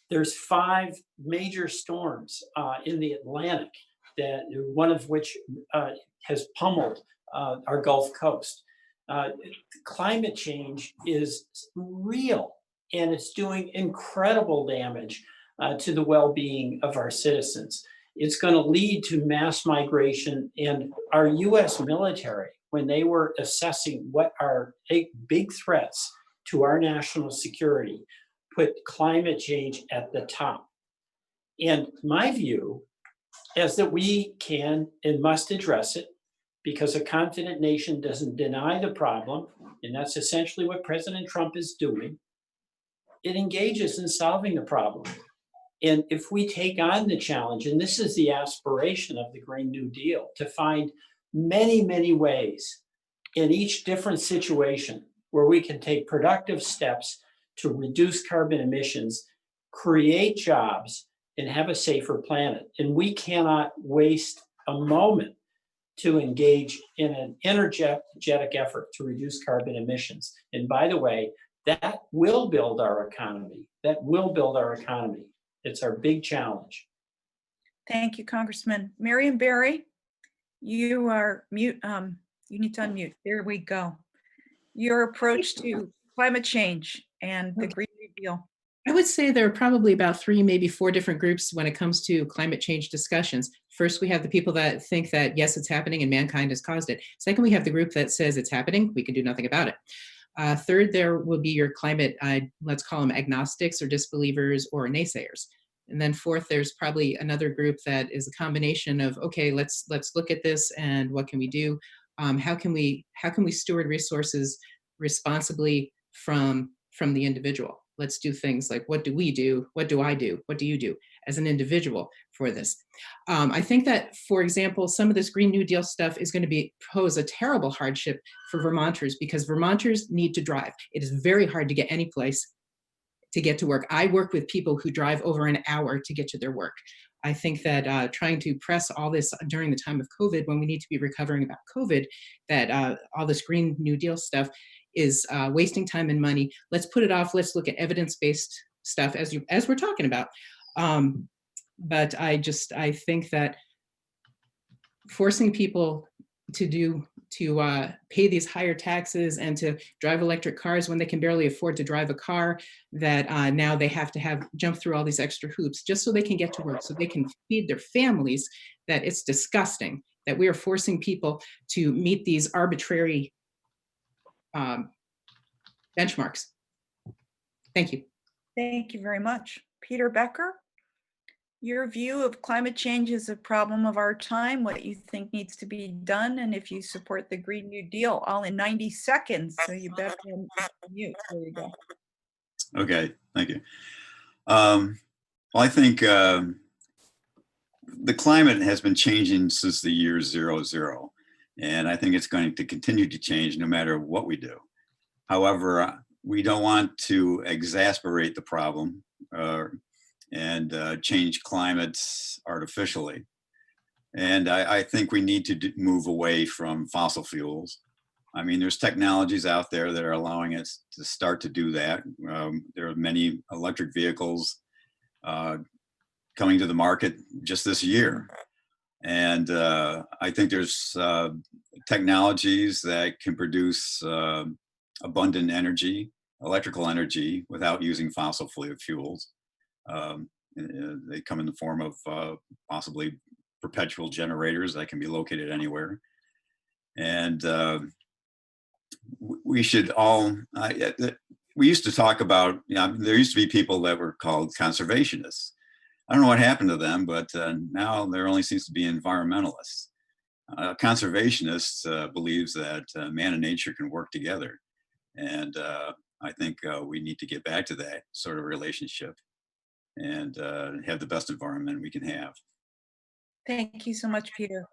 There's 5 major storms in the Atlantic, that one of which has pummeled our Gulf Coast. Climate change is real, and it's doing incredible damage to the well-being of our citizens. It's going to lead to mass migration, and our US military, when they were assessing what are big threats to our national security, put climate change at the top. And my view is that we can and must address it, because a confident nation doesn't deny the problem, and that's essentially what President Trump is doing. It engages in solving the problem. And if we take on the challenge, and this is the aspiration of the Green New Deal, to find many, many ways in each different situation where we can take productive steps to reduce carbon emissions, create jobs, and have a safer planet. And we cannot waste a moment to engage in an energetic effort to reduce carbon emissions. And by the way, that will build our economy. That will build our economy. It's our big challenge. Thank you, Congressman. Marion Barry, you are mute. You need to unmute. There we go. Your approach to climate change and the Green New Deal. I would say there are probably about 3, maybe 4 different groups when it comes to climate change discussions. First, we have the people that think that, yes, it's happening and mankind has caused it. Second, we have the group that says it's happening, we can do nothing about it. Third, there will be your climate, let's call them agnostics or disbelievers or naysayers. And then fourth, there's probably another group that is a combination of, okay, let's look at this and what can we do? How can we steward resources responsibly from the individual? Let's do things like, what do we do? What do I do? What do you do as an individual for this? I think that, for example, some of this Green New Deal stuff is going to pose a terrible hardship for Vermonters, because Vermonters need to drive. It is very hard to get any place to get to work. I work with people who drive over an hour to get to their work. I think that trying to press all this during the time of COVID, when we need to be recovering about COVID, that all this Green New Deal stuff is wasting time and money. Let's put it off. Let's look at evidence-based stuff as we're talking about. But I think that forcing people to pay these higher taxes and to drive electric cars when they can barely afford to drive a car, that now they have to jump through all these extra hoops just so they can get to work, so they can feed their families, that it's disgusting that we are forcing people to meet these arbitrary benchmarks. Thank you. Thank you very much. Peter Becker, your view of climate change is a problem of our time, what you think needs to be done, and if you support the Green New Deal, all in 90 seconds. So you better unmute. There you go. Okay, thank you. Well, I think the climate has been changing since the year 00, and I think it's going to continue to change no matter what we do. However, we don't want to exasperate the problem and change climates artificially. And I think we need to move away from fossil fuels. I mean, there's technologies out there that are allowing us to start to do that. There are many electric vehicles coming to the market just this year. And I think there's technologies that can produce abundant energy, electrical energy, without using fossil fuels. They come in the form of possibly perpetual generators that can be located anywhere. And we should all, we used to talk about, there used to be people that were called conservationists. I don't know what happened to them, but now there only seems to be environmentalists. A conservationist believes that man and nature can work together. And I think we need to get back to that sort of relationship and have the best environment we can have. Thank you so much, Peter.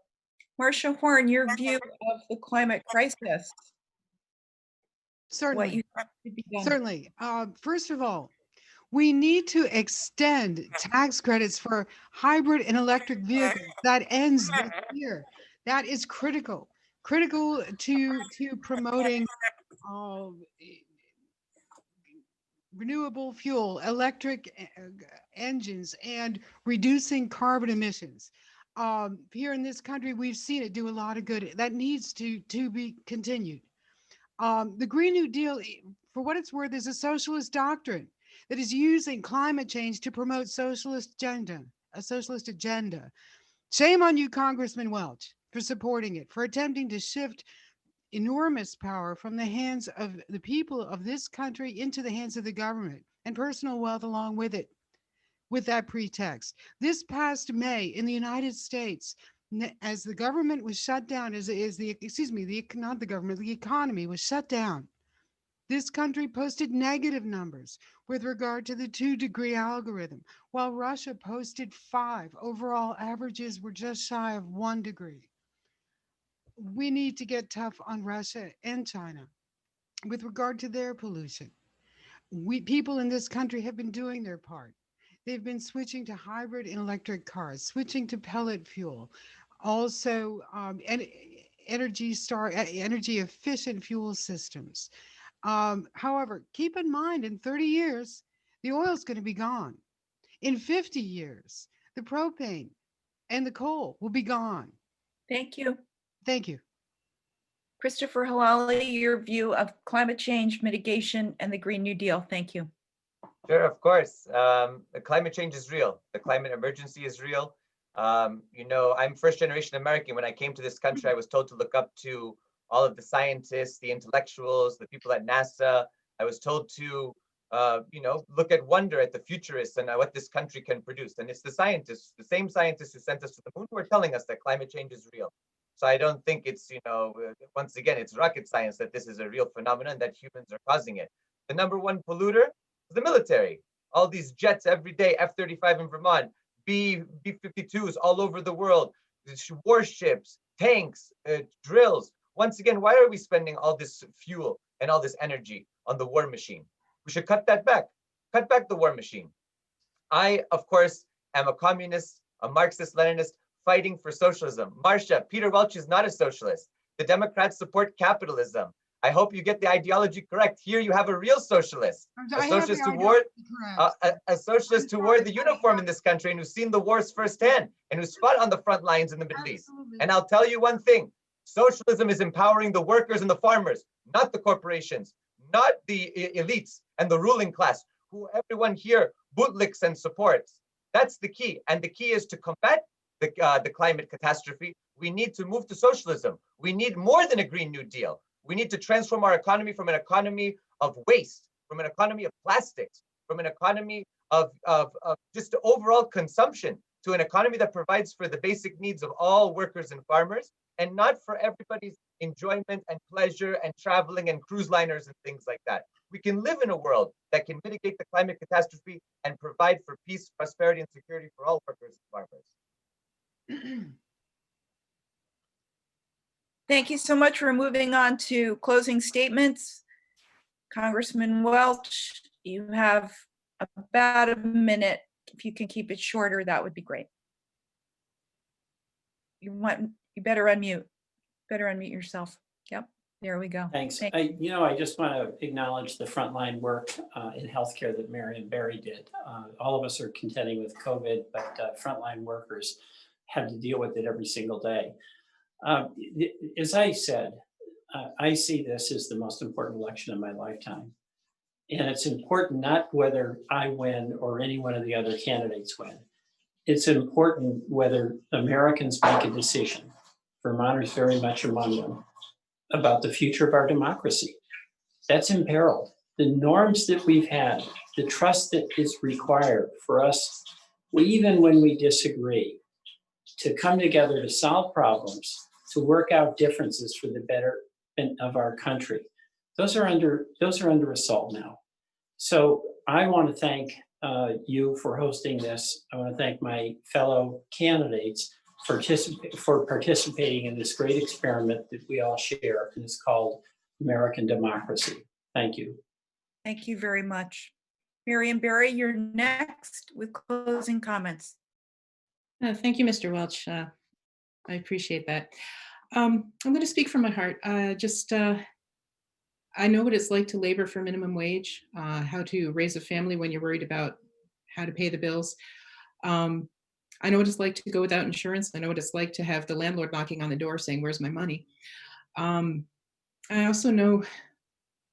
Marcia Horn, your view of the climate crisis. Certainly. What you think should be done. Certainly. First of all, we need to extend tax credits for hybrid and electric vehicles. That ends this year. That is critical to promoting uh, renewable fuel, electric engines, and reducing carbon emissions. Here in this country, we've seen it do a lot of good. That needs to be continued. The Green New Deal, for what it's worth, is a socialist doctrine that is using climate change to promote a socialist agenda. Shame on you, Congressman Welch, for supporting it, for attempting to shift enormous power from the hands of the people of this country into the hands of the government and personal wealth along with it, with that pretext. This past May in the United States, as the government was shut down, not the government, the economy was shut down, this country posted negative numbers with regard to the 2-degree algorithm, while Russia posted 5. Overall averages were just shy of 1 degree. We need to get tough on Russia and China with regard to their pollution. People in this country have been doing their part. They've been switching to hybrid and electric cars, switching to pellet fuel, also energy efficient fuel systems. However, keep in mind, in 30 years, the oil is going to be gone. In 50 years, the propane and the coal will be gone. Thank you. Thank you. Christopher Halali, your view of climate change mitigation and the Green New Deal. Thank you. Sure, of course. The climate change is real. The climate emergency is real. I'm first generation American. When I came to this country, I was told to look up to all of the scientists, the intellectuals, the people at NASA. I was told to, look at wonder at the futurists and what this country can produce. And it's the scientists, the same scientists who sent us to the moon, who are telling us that climate change is real. So I don't think it's, once again, it's rocket science that this is a real phenomenon, that humans are causing it. The number one polluter is the military. All these jets every day, F-35 in Vermont, B-52s all over the world, warships, tanks, drills. Once again, why are we spending all this fuel and all this energy on the war machine? We should cut that back. Cut back the war machine. I, of course, am a communist, a Marxist-Leninist, fighting for socialism. Marcia, Peter Welch is not a socialist. The Democrats support capitalism. I hope you get the ideology correct. Here you have a real socialist, a socialist who wore the uniform in this country and who's seen the wars firsthand and who's fought on the front lines in the Middle East. And I'll tell you one thing, socialism is empowering the workers and the farmers, not the corporations, not the elites and the ruling class, who everyone here bootlicks and supports. That's the key. And the key is to combat the climate catastrophe. We need to move to socialism. We need more than a Green New Deal. We need to transform our economy from an economy of waste, from an economy of plastics, from an economy of just overall consumption, to an economy that provides for the basic needs of all workers and farmers, and not for everybody's enjoyment and pleasure and traveling and cruise liners and things like that. We can live in a world that can mitigate the climate catastrophe and provide for peace, prosperity, and security for all workers and farmers. Thank you so much. For moving on to closing statements. Congressman Welch, you have about a minute. If you can keep it shorter, that would be great. You better unmute. Better unmute yourself. Yep, there we go. Thanks. I just want to acknowledge the frontline work in healthcare that Mary and Barry did. All of us are contending with COVID, but frontline workers have to deal with it every single day. As I said, I see this as the most important election of my lifetime. And it's important not whether I win or any one of the other candidates win. It's important whether Americans make a decision, Vermonters very much among them, about the future of our democracy. That's imperiled. The norms that we've had, the trust that is required for us, even when we disagree, to come together to solve problems, to work out differences for the betterment of our country. Those are under assault now. So I want to thank you for hosting this. I want to thank my fellow candidates for participating in this great experiment that we all share, and it's called American democracy. Thank you. Thank you very much. Mary and Barry, you're next with closing comments. Thank you, Mr. Welch. I appreciate that. I'm going to speak from my heart. I know what it's like to labor for minimum wage, how to raise a family when you're worried about how to pay the bills. I know what it's like to go without insurance. I know what it's like to have the landlord knocking on the door saying, "Where's my money?" I also know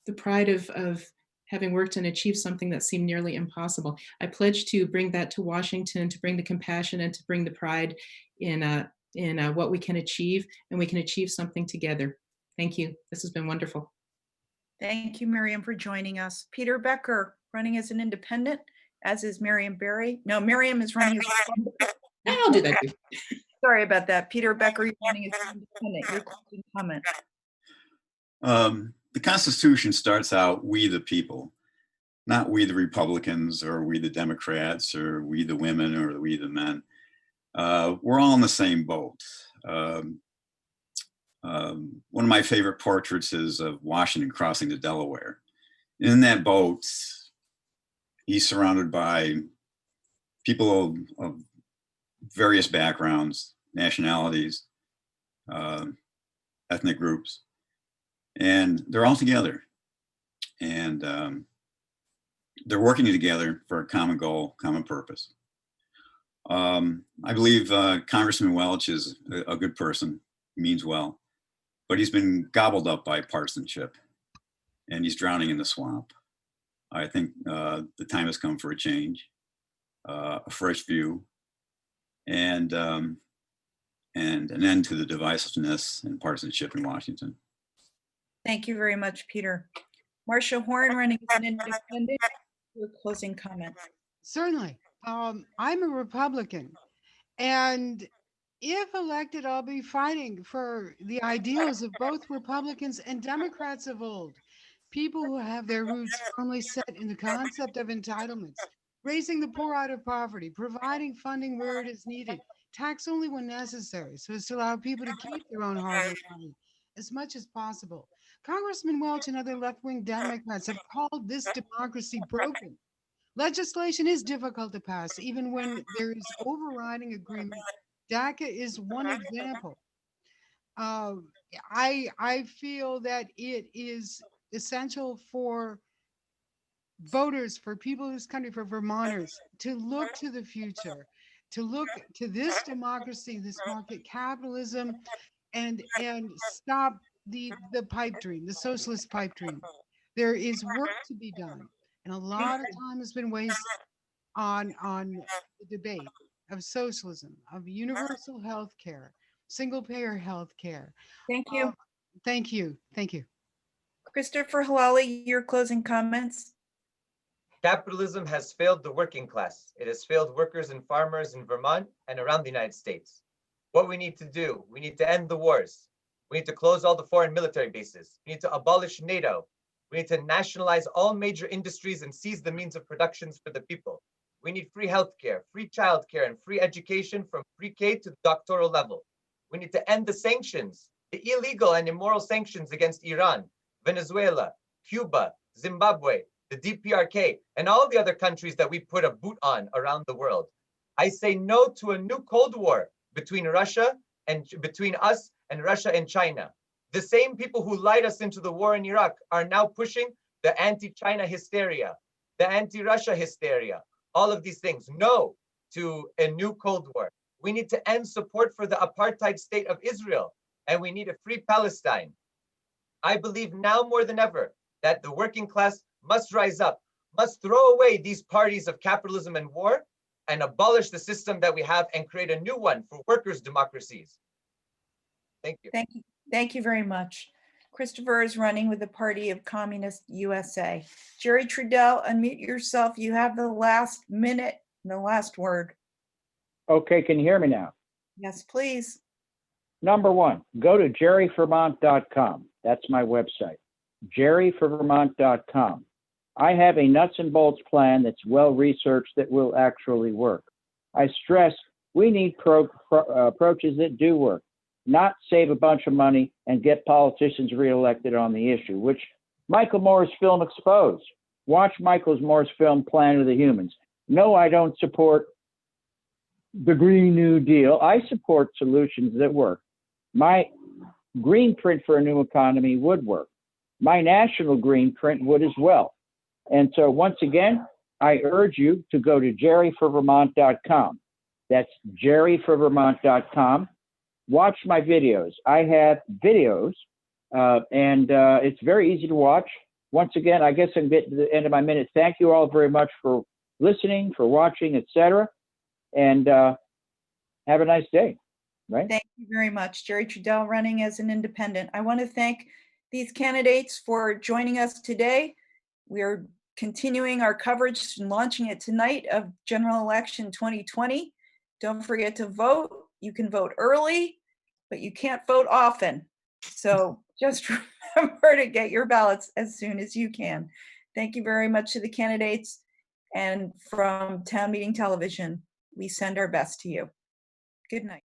the pride of having worked and achieved something that seemed nearly impossible. I pledge to bring that to Washington, to bring the compassion and to bring the pride in what we can achieve, and we can achieve something together. Thank you. This has been wonderful. Thank you, Miriam, for joining us. Peter Becker, running as an independent, as is Miriam Berry. No, Miriam is running as I'll do that too. Sorry about that. Peter Becker, you're running as an independent. Your closing comment. The Constitution starts out, we the people, not we the Republicans or we the Democrats or we the women or we the men. We're all in the same boat. One of my favorite portraits is of Washington crossing the Delaware. In that boat, he's surrounded by people of various backgrounds, nationalities, ethnic groups, and they're all together. And they're working together for a common goal, common purpose. I believe Congressman Welch is a good person, means well, but he's been gobbled up by partisanship and he's drowning in the swamp. I think the time has come for a change, a fresh view, and an end to the divisiveness and partisanship in Washington. Thank you very much, Peter. Marcia Horn, running as an independent. Your closing comment. Certainly. I'm a Republican, and if elected, I'll be fighting for the ideals of both Republicans and Democrats of old, people who have their roots firmly set in the concept of entitlements, raising the poor out of poverty, providing funding where it is needed, tax only when necessary, so as to allow people to keep their own hard-earned money as much as possible. Congressman Welch and other left-wing Democrats have called this democracy broken. Legislation is difficult to pass, even when there is overriding agreement. DACA is one example. I feel that it is essential for voters, for people in this country, for Vermonters, to look to the future, to look to this democracy, this market capitalism, and stop the pipe dream, the socialist pipe dream. There is work to be done, and a lot of time has been wasted on the debate of socialism, of universal health care, single payer health care. Thank you. Thank you. Thank you. Christopher Halali, your closing comments. Capitalism has failed the working class. It has failed workers and farmers in Vermont and around the United States. What we need to do, we need to end the wars. We need to close all the foreign military bases. We need to abolish NATO. We need to nationalize all major industries and seize the means of productions for the people. We need free healthcare, free childcare, and free education from pre-K to the doctoral level. We need to end the sanctions, the illegal and immoral sanctions against Iran, Venezuela, Cuba, Zimbabwe, the DPRK, and all the other countries that we put a boot on around the world. I say no to a new Cold War between Russia and between us and Russia and China. The same people who lied us into the war in Iraq are now pushing the anti-China hysteria, the anti-Russia hysteria, all of these things. No to a new Cold War. We need to end support for the apartheid state of Israel, and we need a free Palestine. I believe now more than ever that the working class must rise up, must throw away these parties of capitalism and war, and abolish the system that we have and create a new one for workers' democracies. Thank you. Thank you. Thank you very much. Christopher is running with the Party of Communist USA. Jerry Trudell, unmute yourself. You have the last minute, the last word. Okay, can you hear me now? Yes, please. Number one, go to jerryforvermont.com. That's my website, jerryforvermont.com. I have a nuts and bolts plan that's well-researched that will actually work. I stress we need approaches that do work, not save a bunch of money and get politicians reelected on the issue, which Michael Moore's film exposed. Watch Michael Moore's film, Planet of the Humans. No, I don't support the Green New Deal. I support solutions that work. My green print for a new economy would work. My national green print would as well. And so once again, I urge you to go to jerryforvermont.com. That's jerryforvermont.com. Watch my videos. I have videos, and it's very easy to watch. Once again, I guess I'm getting to the end of my minute. Thank you all very much for listening, for watching, etc. And have a nice day, right? Thank you very much. Jerry Trudell running as an independent. I want to thank these candidates for joining us today. We are continuing our coverage and launching it tonight of General Election 2020. Don't forget to vote. You can vote early, but you can't vote often. So just remember to get your ballots as soon as you can. Thank you very much to the candidates. And from Town Meeting Television, we send our best to you. Good night.